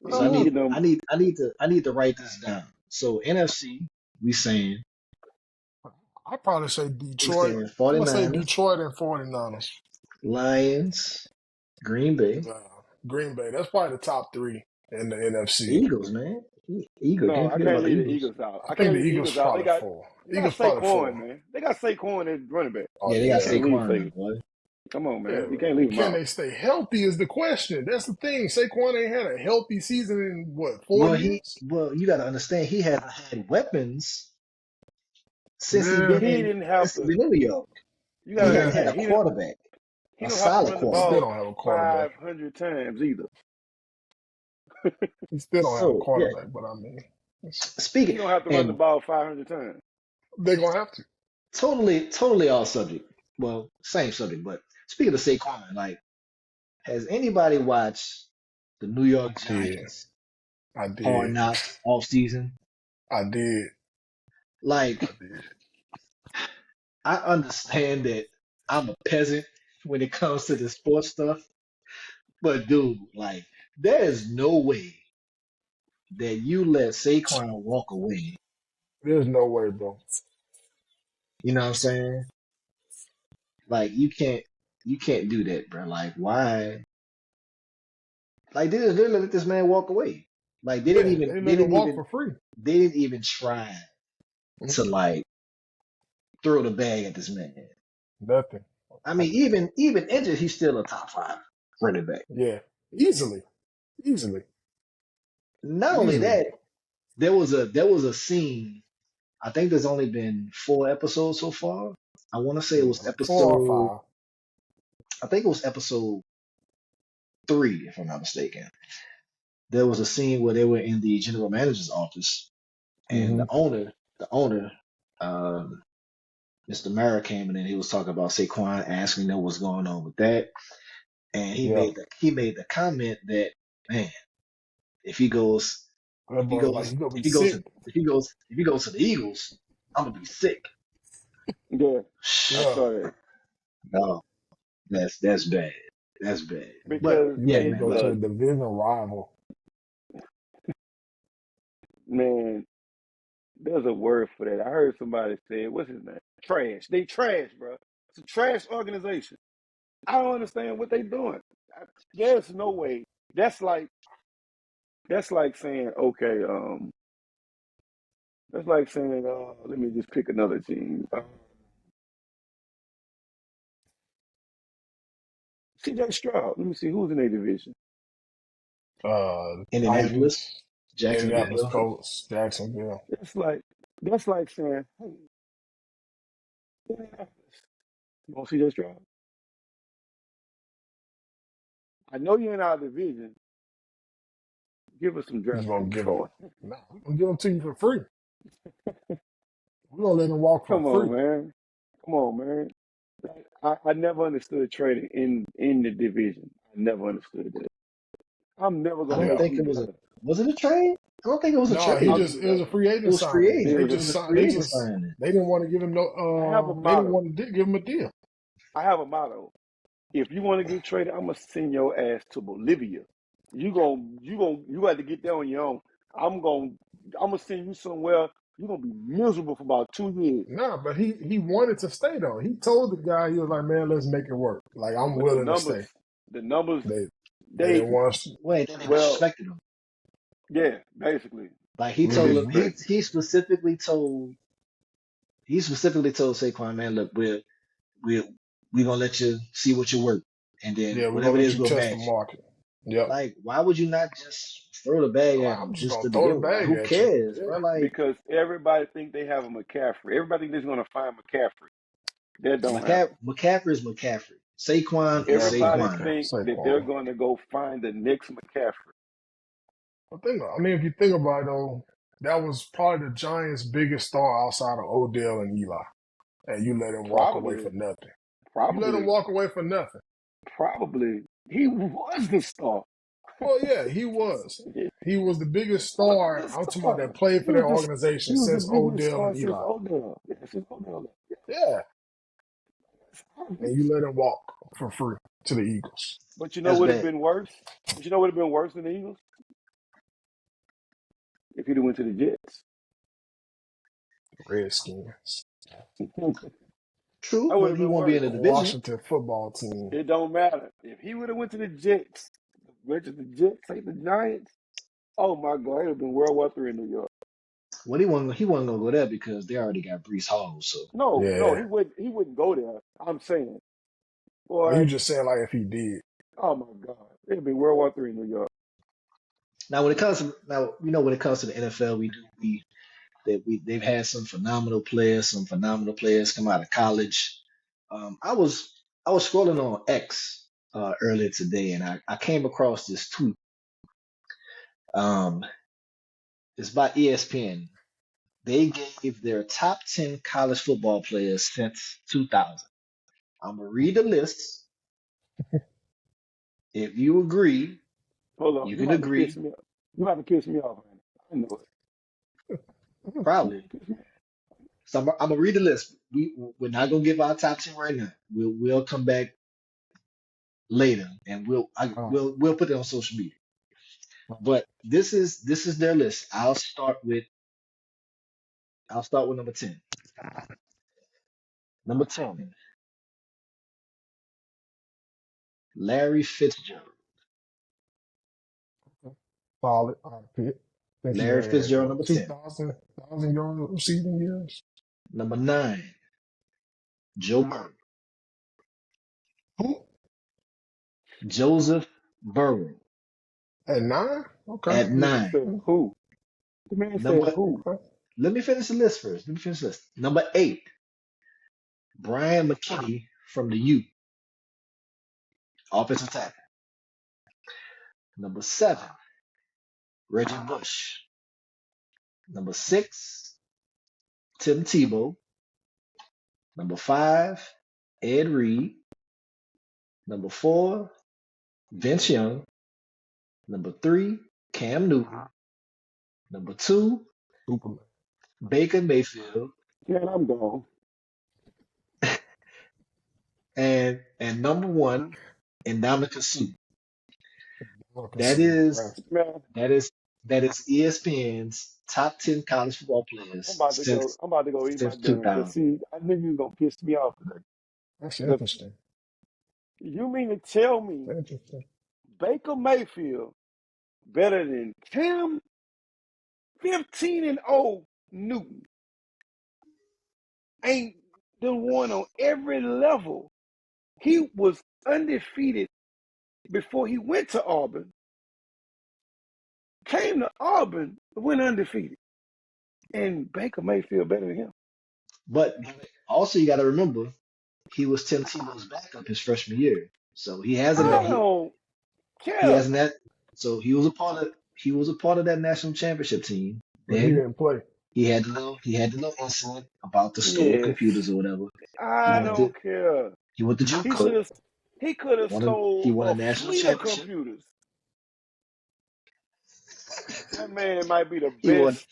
And So I you mean, get them. I need to write this down. So NFC, I probably say we Detroit. saying I'm gonna say 49ers, Detroit and 49ers. Lions, Green Bay, Uh, Green Bay. That's probably the top three in the NFC. Eagles, man. Eagles. No, Can't I forget can't about the leave the Eagles. Eagles out. I I think can't the leave the Eagles Eagles out. probably four. They got Eagles probably Saquon, four. man. They got Saquon as running back. Oh Yeah, they got You can't yeah. leave Saquon now, Saquon. boy. Come on, Yeah, man. You can't leave but him can out. they stay healthy is the question. That's the thing. Saquon ain't had a healthy season in what, 4 years? Well, you got to understand he hasn't had weapons Yeah, He didn't have since he to. been in New York. You gotta He hadn't yeah. had a understand. quarterback, He a don't have to solid run the He still ball quarterback. don't have a quarterback. 500 times either. He still don't have a So yeah, quarterback, but I mean, He speaking don't have to run the and ball 500 times. they're gonna have to. totally off subject. Well, same subject, but speaking of Saquon, like, has anybody watched the New I York did. Giants I Hard did. Knocks off season? I did. Like, I did. I understand that I'm a peasant when it comes to the sports stuff, but dude, like, there is no way that you let Saquon walk away. There's no way, bro. You know what I'm saying? Like, you can't do that, bro. Like, why? Like, they let this man walk away. Like, Yeah, they let him walk for free. they didn't even try to Mm-mm. like throw the bag at this man. Nothing. I mean, even injured, he's still a top five running back. Yeah, easily, easily, Not only easily. that, there was a scene. I think there's only been 4 episodes so far. I want to say it was 4 or 5. I think it was episode 3, if I'm not mistaken. There was a scene where they were in the general manager's office, and Mm-hmm. the owner, um, Mr. Mara came in and he was talking about Saquon, asking them what's going on with that, and Yeah, he made the comment that, man, if he goes that if he boy like goes he gonna be if he goes sick. to if he goes to the Eagles, I'm gonna be sick. Yeah, I Yeah, saw that No, that's bad. That's bad. But because you yeah, let him it, man. go to But a division rival. man, there's a word for that. I heard somebody say, what's his name? Trash. They trash, bro. It's a trash organization. I don't understand what they doing. There's no way. That's like saying, okay, that's like saying, let me just pick another team. CJ Stroud. Let me see who's in their division. Indianapolis, Titans, Indianapolis Jacksonville, Colts, Jacksonville. That's like that's like saying, hey, Indianapolis, you want CJ Stroud? I know you're in our division. Give us some We just draft gonna picks give him. for it. Nah, we gonna give him to you for free. We gonna let him walk for Come free. on, man. Come on, man. I never understood trading in the division. I never understood that. I'm never I gonna don't Yeah. make think you it was mad. it a trade? I don't think it was a No, he trade. I'm just it was a free It agent was free signing. it agent. They It was was just a signed. free They agent just signing. they didn't want to give him no. I have a They didn't motto. want to give him a deal. I have a motto. If you want to get traded, I'm gonna send your ass to Bolivia. You got to get there on your own. I'm gonna I'm gonna send you somewhere. You're gonna be miserable for about 2 years. Nah, but he wanted to stay though. He told the guy he was like, man, let's make it work. Like I'm But the willing to numbers, stay. the numbers, They they didn't want us. Wait, then they well, disrespected him. yeah, basically Like disrespect. he specifically told Saquon, man, look, we're we gonna let you see what you work, and then Yeah, we're whatever gonna it let is, you we'll test the match. market. Yep. Like, why would you not just throw the bag at Like, I'm him just just gonna to throw the begin with? Like, bag who at you. cares, bro? Yeah. Like, Because everybody think they have a McCaffrey. Everybody think they're gonna find McCaffrey. That don't happen. McCaffrey is McCaffrey. Saquon is Everybody Exactly. Saquon. think that they're Saquon. gonna go find the next McCaffrey. I mean, if you think about it though, that was probably the Giants' biggest star outside of Odell and Eli. And you let him walk away for Probably, nothing. You let him probably, walk away for nothing. probably. He was the star. Well, yeah, he was. He He was the biggest was star. the I'm talking about star. that played He for was their the he organization was the since biggest Odell star and since Eli. Odell. Yeah, since Odell. Yeah. And you let him walk for free to the Eagles. But you know That's what would have bad. been worse? But you know what would have been worse than the Eagles? If he'd have went to the Jets. Redskins. True, That would but have he been won't be in worse. the division. Washington football team. It don't matter. If he would have went to the Jets, take the Giants, oh my God, it would have been World War III in New York. Well, he wasn't gonna go there because they already got Brees Hall. So No, Yeah. he wouldn't go there. I'm saying. Are you Boy, just saying like if he did? oh my God. It'd be World War III in New York. now, when it comes to the NFL, they've had some phenomenal players come out of college. I was scrolling on X earlier today, and I came across this tweet. Um, it's by ESPN. They gave their top 10 college football players since 2000. I'm gonna read the list. If you agree, Hold on. you You can about to piss agree. me off. You about to piss me off, man. I know it. Probably. Piss me So I'm gonna read the list. We're not gonna give our top 10 right now. We'll come back later, and Oh, we'll put it on social media. But this is their list. I'll start with number 10. Number 10, Larry Fitzgerald. solid out of pit. I think he Larry had Fitzgerald, what number 10. 2,000 yard receiving years. Number 9, Joe Burrow. Who Joseph Burrow at 9? Okay, at off. The man 9. said who? The man said Number, who? okay. let me finish the list first. Let me finish the list. Number 8, Brian McKinney from the U, offensive tackle. Number 7, Reggie Bush. Number 6, Tim Tebow. Number 5, Ed Reed. Number 4, Vince Young. Number 3, Cam Newton. Number 2, Superman. Baker Mayfield. Yeah, I'm gone. And number 1, Ndamukong Suh. Fucking That super is drastic. Man, that is that is ESPN's top 10 college football I'm players about to go. since I'm about to go eat my since dinner because 2000. see, I knew you was gonna piss me off today. That's The, interesting. you mean to tell me Interesting. Baker Mayfield better than Cam 15-0 Newton ain't the one on every level. He was undefeated before he went to Auburn. Came to Auburn, went undefeated, and Baker Mayfield better than him. But also you got to remember he was Tim Tebow's backup his freshman year, so I he don't he care. hasn't that so he was a part of that national championship team. But he Then didn't play. he had the little incident about the stolen Yes, computers or whatever. He I went Yeah. to don't care. he went to He should JUCO. have. He could have He stole won a a national fleet of championship. computers. That man might be the He won best.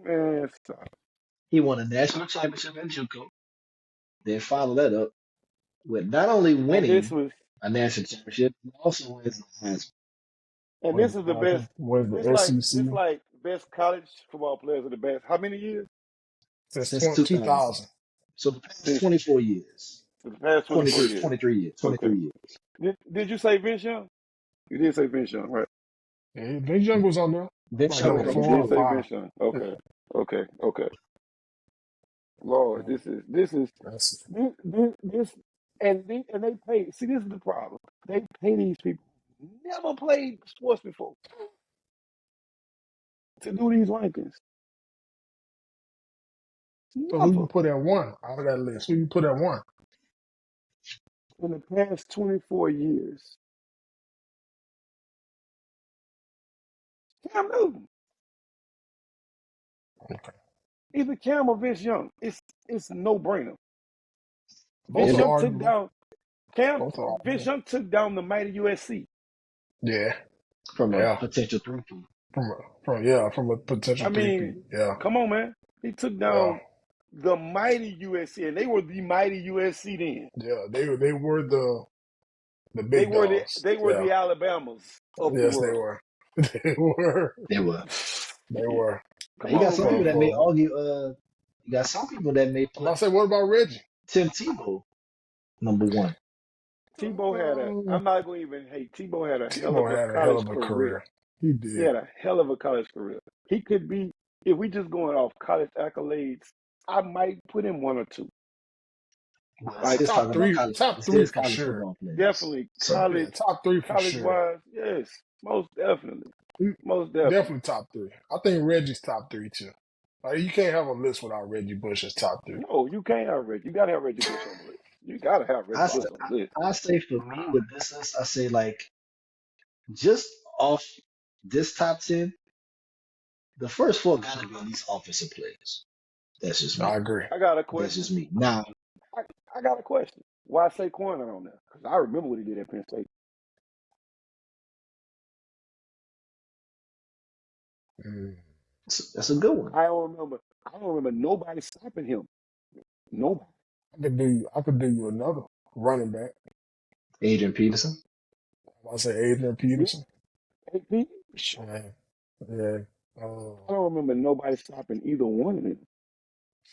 Man, stop. he won a national championship at JUCO. Then followed that up with not only And this winning was, a national championship, he also wins the Heisman. and Was this the is the best. Heisman? Was This the like SEC this like best college football players of the best. How many years? since Since 2000. 2000? So the past Since 24 years. the past 24 years. 23 years. Okay. 23 years. Did you say Vince Young? You did say Vince Young, right? Yeah, Vince Young was on there. Vince Like Young number was Okay, you number 4 did or 4. say 5. Vince Young. Yeah. Okay. Lord, this is That's this and they pay. See, this is the problem. They pay these people who never played sports before to do these rankings. so who you Never put at 1 out of that list? Who you put at 1? in the past 24 years. Cam Newton, Okay. either Cam or Vince Young. It's no brainer. Both Vince And are Young took arguable. down Cam. Both are Vince arguable. Young took down the mighty USC. Yeah. from a Yeah. potential three-peat. From a potential I mean, 3P. Yeah. come on, man. He took Yeah. down the mighty USC, and they were the mighty USC then. Yeah. They were the They big were dogs. they were Yeah. the Alabamas of the Yes, they world. were. They were. They were. They were. Now Come you got on, some people For man. that may for argue, you got some people that may I'm about put to say, what about Reggie? Tim Tebow number 1. Tebow had a. I'm not going to even hate. Tebow had a hell Timo of a had a hell college of a career. career. He He did. had a hell of a college career. He could be, if we just going off college accolades, I might put him 1 or 2. Well, it Like says Top talking about three, college. top It three says for college sure. football players. definitely So Yeah, college, top 3 for college sure. wise, yes, most definitely, He- most definitely. Definitely top 3. I think Reggie's top 3 too. Like you can't have a list without Reggie Bush as top 3. No, you can't have Reggie. You got to have Reggie Bush on the list. You got to have Reggie I, Bush st- on the list. I say for me with this list, I say like just off this top 10, the first 4 got to be at least offensive players. That's just I me. agree. I got a That's just question. me. Now, I got a question. Why Saquon not on there? Because I remember what he did at Penn State. Mm. that's a good one. I don't remember nobody stopping him. Nobody. I could do you another running back. Adrian Peterson. I say Adrian Peterson. AP? Yeah. Yeah. I don't remember nobody stopping either one of them.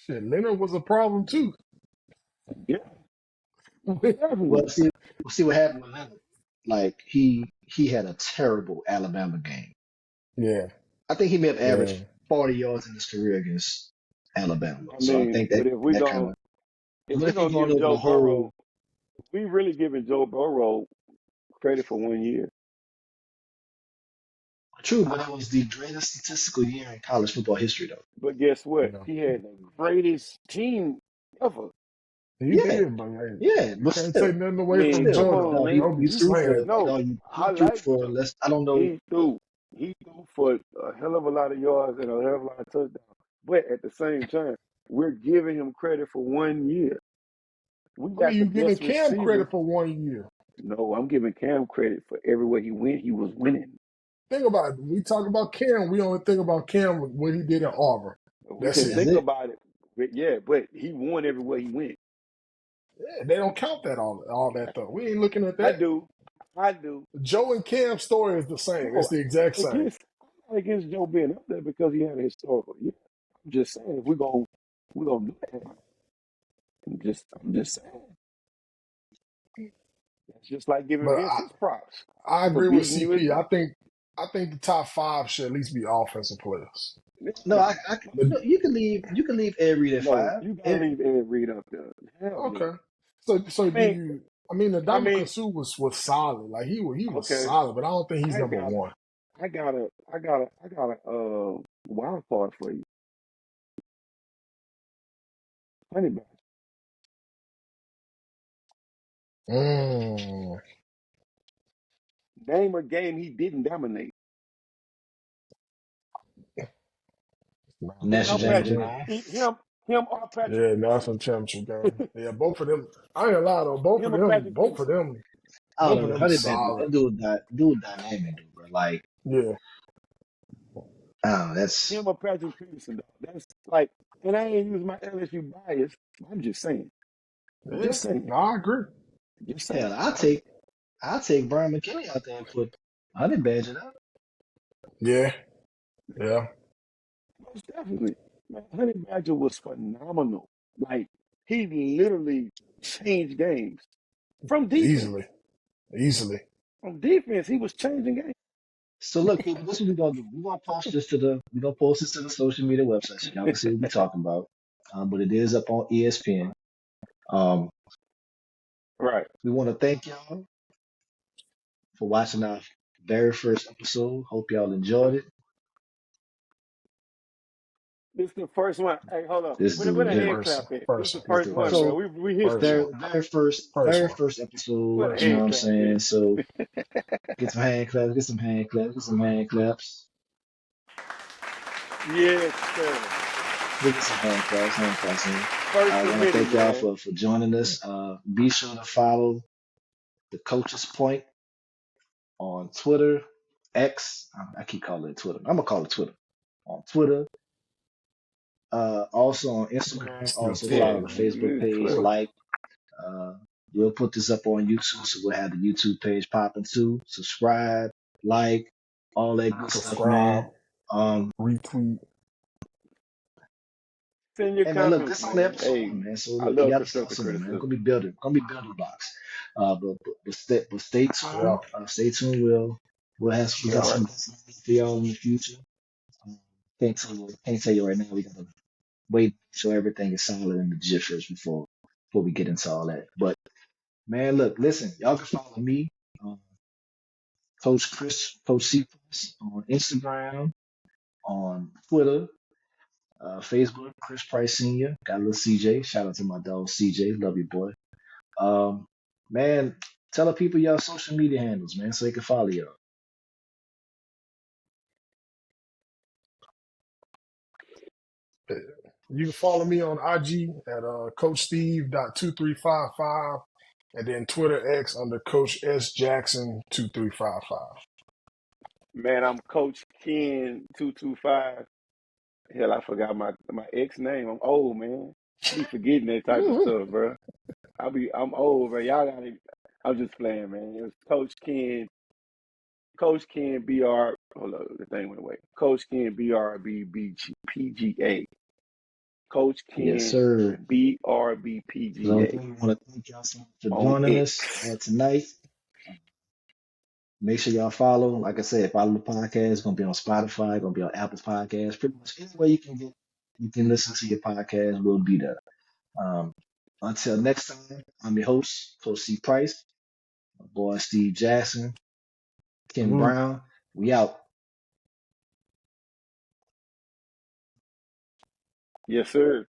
Shit, Leonard was a problem too. Yeah, Well, definitely. see what happened with Leonard. Like he had a terrible Alabama game. Yeah. I think he may have Yeah. averaged 40 yards in his career against Alabama. I So I mean, think but if we that kind gonna of if but we if you're gonna going give over Joe the whole Burrow, we really giving Joe Burrow credit for 1 year. true, but it was the greatest statistical year in college football history though. But guess what? Yeah. He had the greatest team ever. He Yeah, did, but hey, yeah, you but can't still, take nothing I away mean, from still, come Joe on, though. he, man. Don't be he threw for slaying. No, he I threw like for Joe. less. I don't know. He threw for a hell of a lot of yards and a hell of a lot of touchdowns. But at the same time, We're giving him credit for 1 year. We I mean, got the you giving best Cam receiver. credit for 1 year. No, I'm giving Cam credit for everywhere he went. He was winning. Think about it. When we talk about Cam, we only think about Cam with what he did at Auburn. We That's can it. That's think it. about it, but yeah, but he won everywhere he went. Yeah, they don't count that all that though. We ain't looking at I that. do, I do. Joe and Cam's story is the same. No, It's the exact I'm same. not against Joe being up there because he had a historical year. I'm just saying if we're gonna do that. I'm just saying. It's just like giving But Vince his props I for agree with beating CP. USC. I think the top five should at least be offensive players. No, No, you But know, you can leave Ed Reed at no, five. you gotta leave Ed Reed up there. Hell no. okay. So I do mean, you? I mean, I Ndamukong mean, Suh was solid. Like he was okay. solid, but I don't think he's I number got, one. I got a wild card for you, Honey Badger. Mm. Name a game he didn't dominate. Nah, National Him, yeah, championship Patrick, yeah, game. him or Patrick yeah. Peterson. National championship game. Yeah, both of them. I ain't gonna lie though. Both of Him or them. Patrick Both of Peterson. them. I don't Both of know. them Honey Badger, solid. that dude dynamic, dude, bro. Like, Yeah, I don't know. That's Him or Patrick Peterson, though. That's like, and I ain't use my LSU bias. I'm just saying. I'm yeah. just saying. No, I agree. Just hell. saying. I'll take Brian McKinney out there and put Honey Badger up. Yeah, yeah. Most definitely. Man, Honey Badger was phenomenal. Like, he literally changed games from defense. Easily, easily. From defense, he was changing games. So look, people, this is what we're gonna do. We're gonna post this to the social media website so y'all can see what we're talking about. But it is up on ESPN. Um, Right. we want to thank y'all for watching our very first episode. Hope y'all enjoyed it. This is the first one. Hey, hold up. This Where dude the Yeah, here. hand first, clap at? This is first, the This first dude. one, first man. one, So We first history. one, very first, first very one. first Where episode. the You know what hand I'm clap at? saying? So get some hand claps. Get some hand claps. Get some hand claps. Yes, sir. We'll get some hand claps. Hand claps in. First I of want to many, thank y'all man. for joining us. Be sure to follow the Coaches Point on Twitter, X. I keep calling it Twitter. I'm gonna call it Twitter. On Twitter, also on Instagram. Still Also Twitter, Yeah, follow the man. Facebook it's page. Twitter. Like, uh, we'll put this up on YouTube, so we'll have the YouTube page popping too. Subscribe, like, all that good stuff, Subscribe, man. Um, retweet. Send your Hey man, look, comments, this is only man. episode Hey, one, man. So I look, you love got to start constructive somewhere, man. It's criticism. gonna be building blocks. But stay Yeah, tuned. Stay tuned. We got yeah. Right. some for y'all in the future. Um, can't tell you right now. We gotta wait till everything is solid and legit first before we get into all that. But man, look, listen, y'all can follow me, um, Coach C Price on Instagram, on Twitter, Facebook, Chris Price Senior. Got a little CJ. Shout out to my dog CJ. Love you, boy. Um, man, tell the people y'all social media handles, man, so they can follow y'all. You can follow me on IG at CoachSteve.2355 and then Twitter X under Coach S Jackson 2355. Man, I'm Coach Ken 225. Hell, I forgot my ex name. I'm old, man. I be forgetting that type of stuff, bro. I'm old, bro. Y'all gotta. I'm just playing, man. It was Coach Ken BR. Hold up, the thing went away. Coach Ken BRBBPGA. Coach Yes, Ken sir. So BRBPGA we want to thank y'all so much for on joining us X. tonight. Make sure y'all follow. Like I said, follow the podcast. It's gonna be on Spotify. Gonna be on Apple Podcasts. Pretty much anywhere you can listen to your podcast. We'll be there. Um, until next time, I'm your host, Coach C Price. My boy Steve Jackson, Ken Salute. Brown. We out. Yes, sir.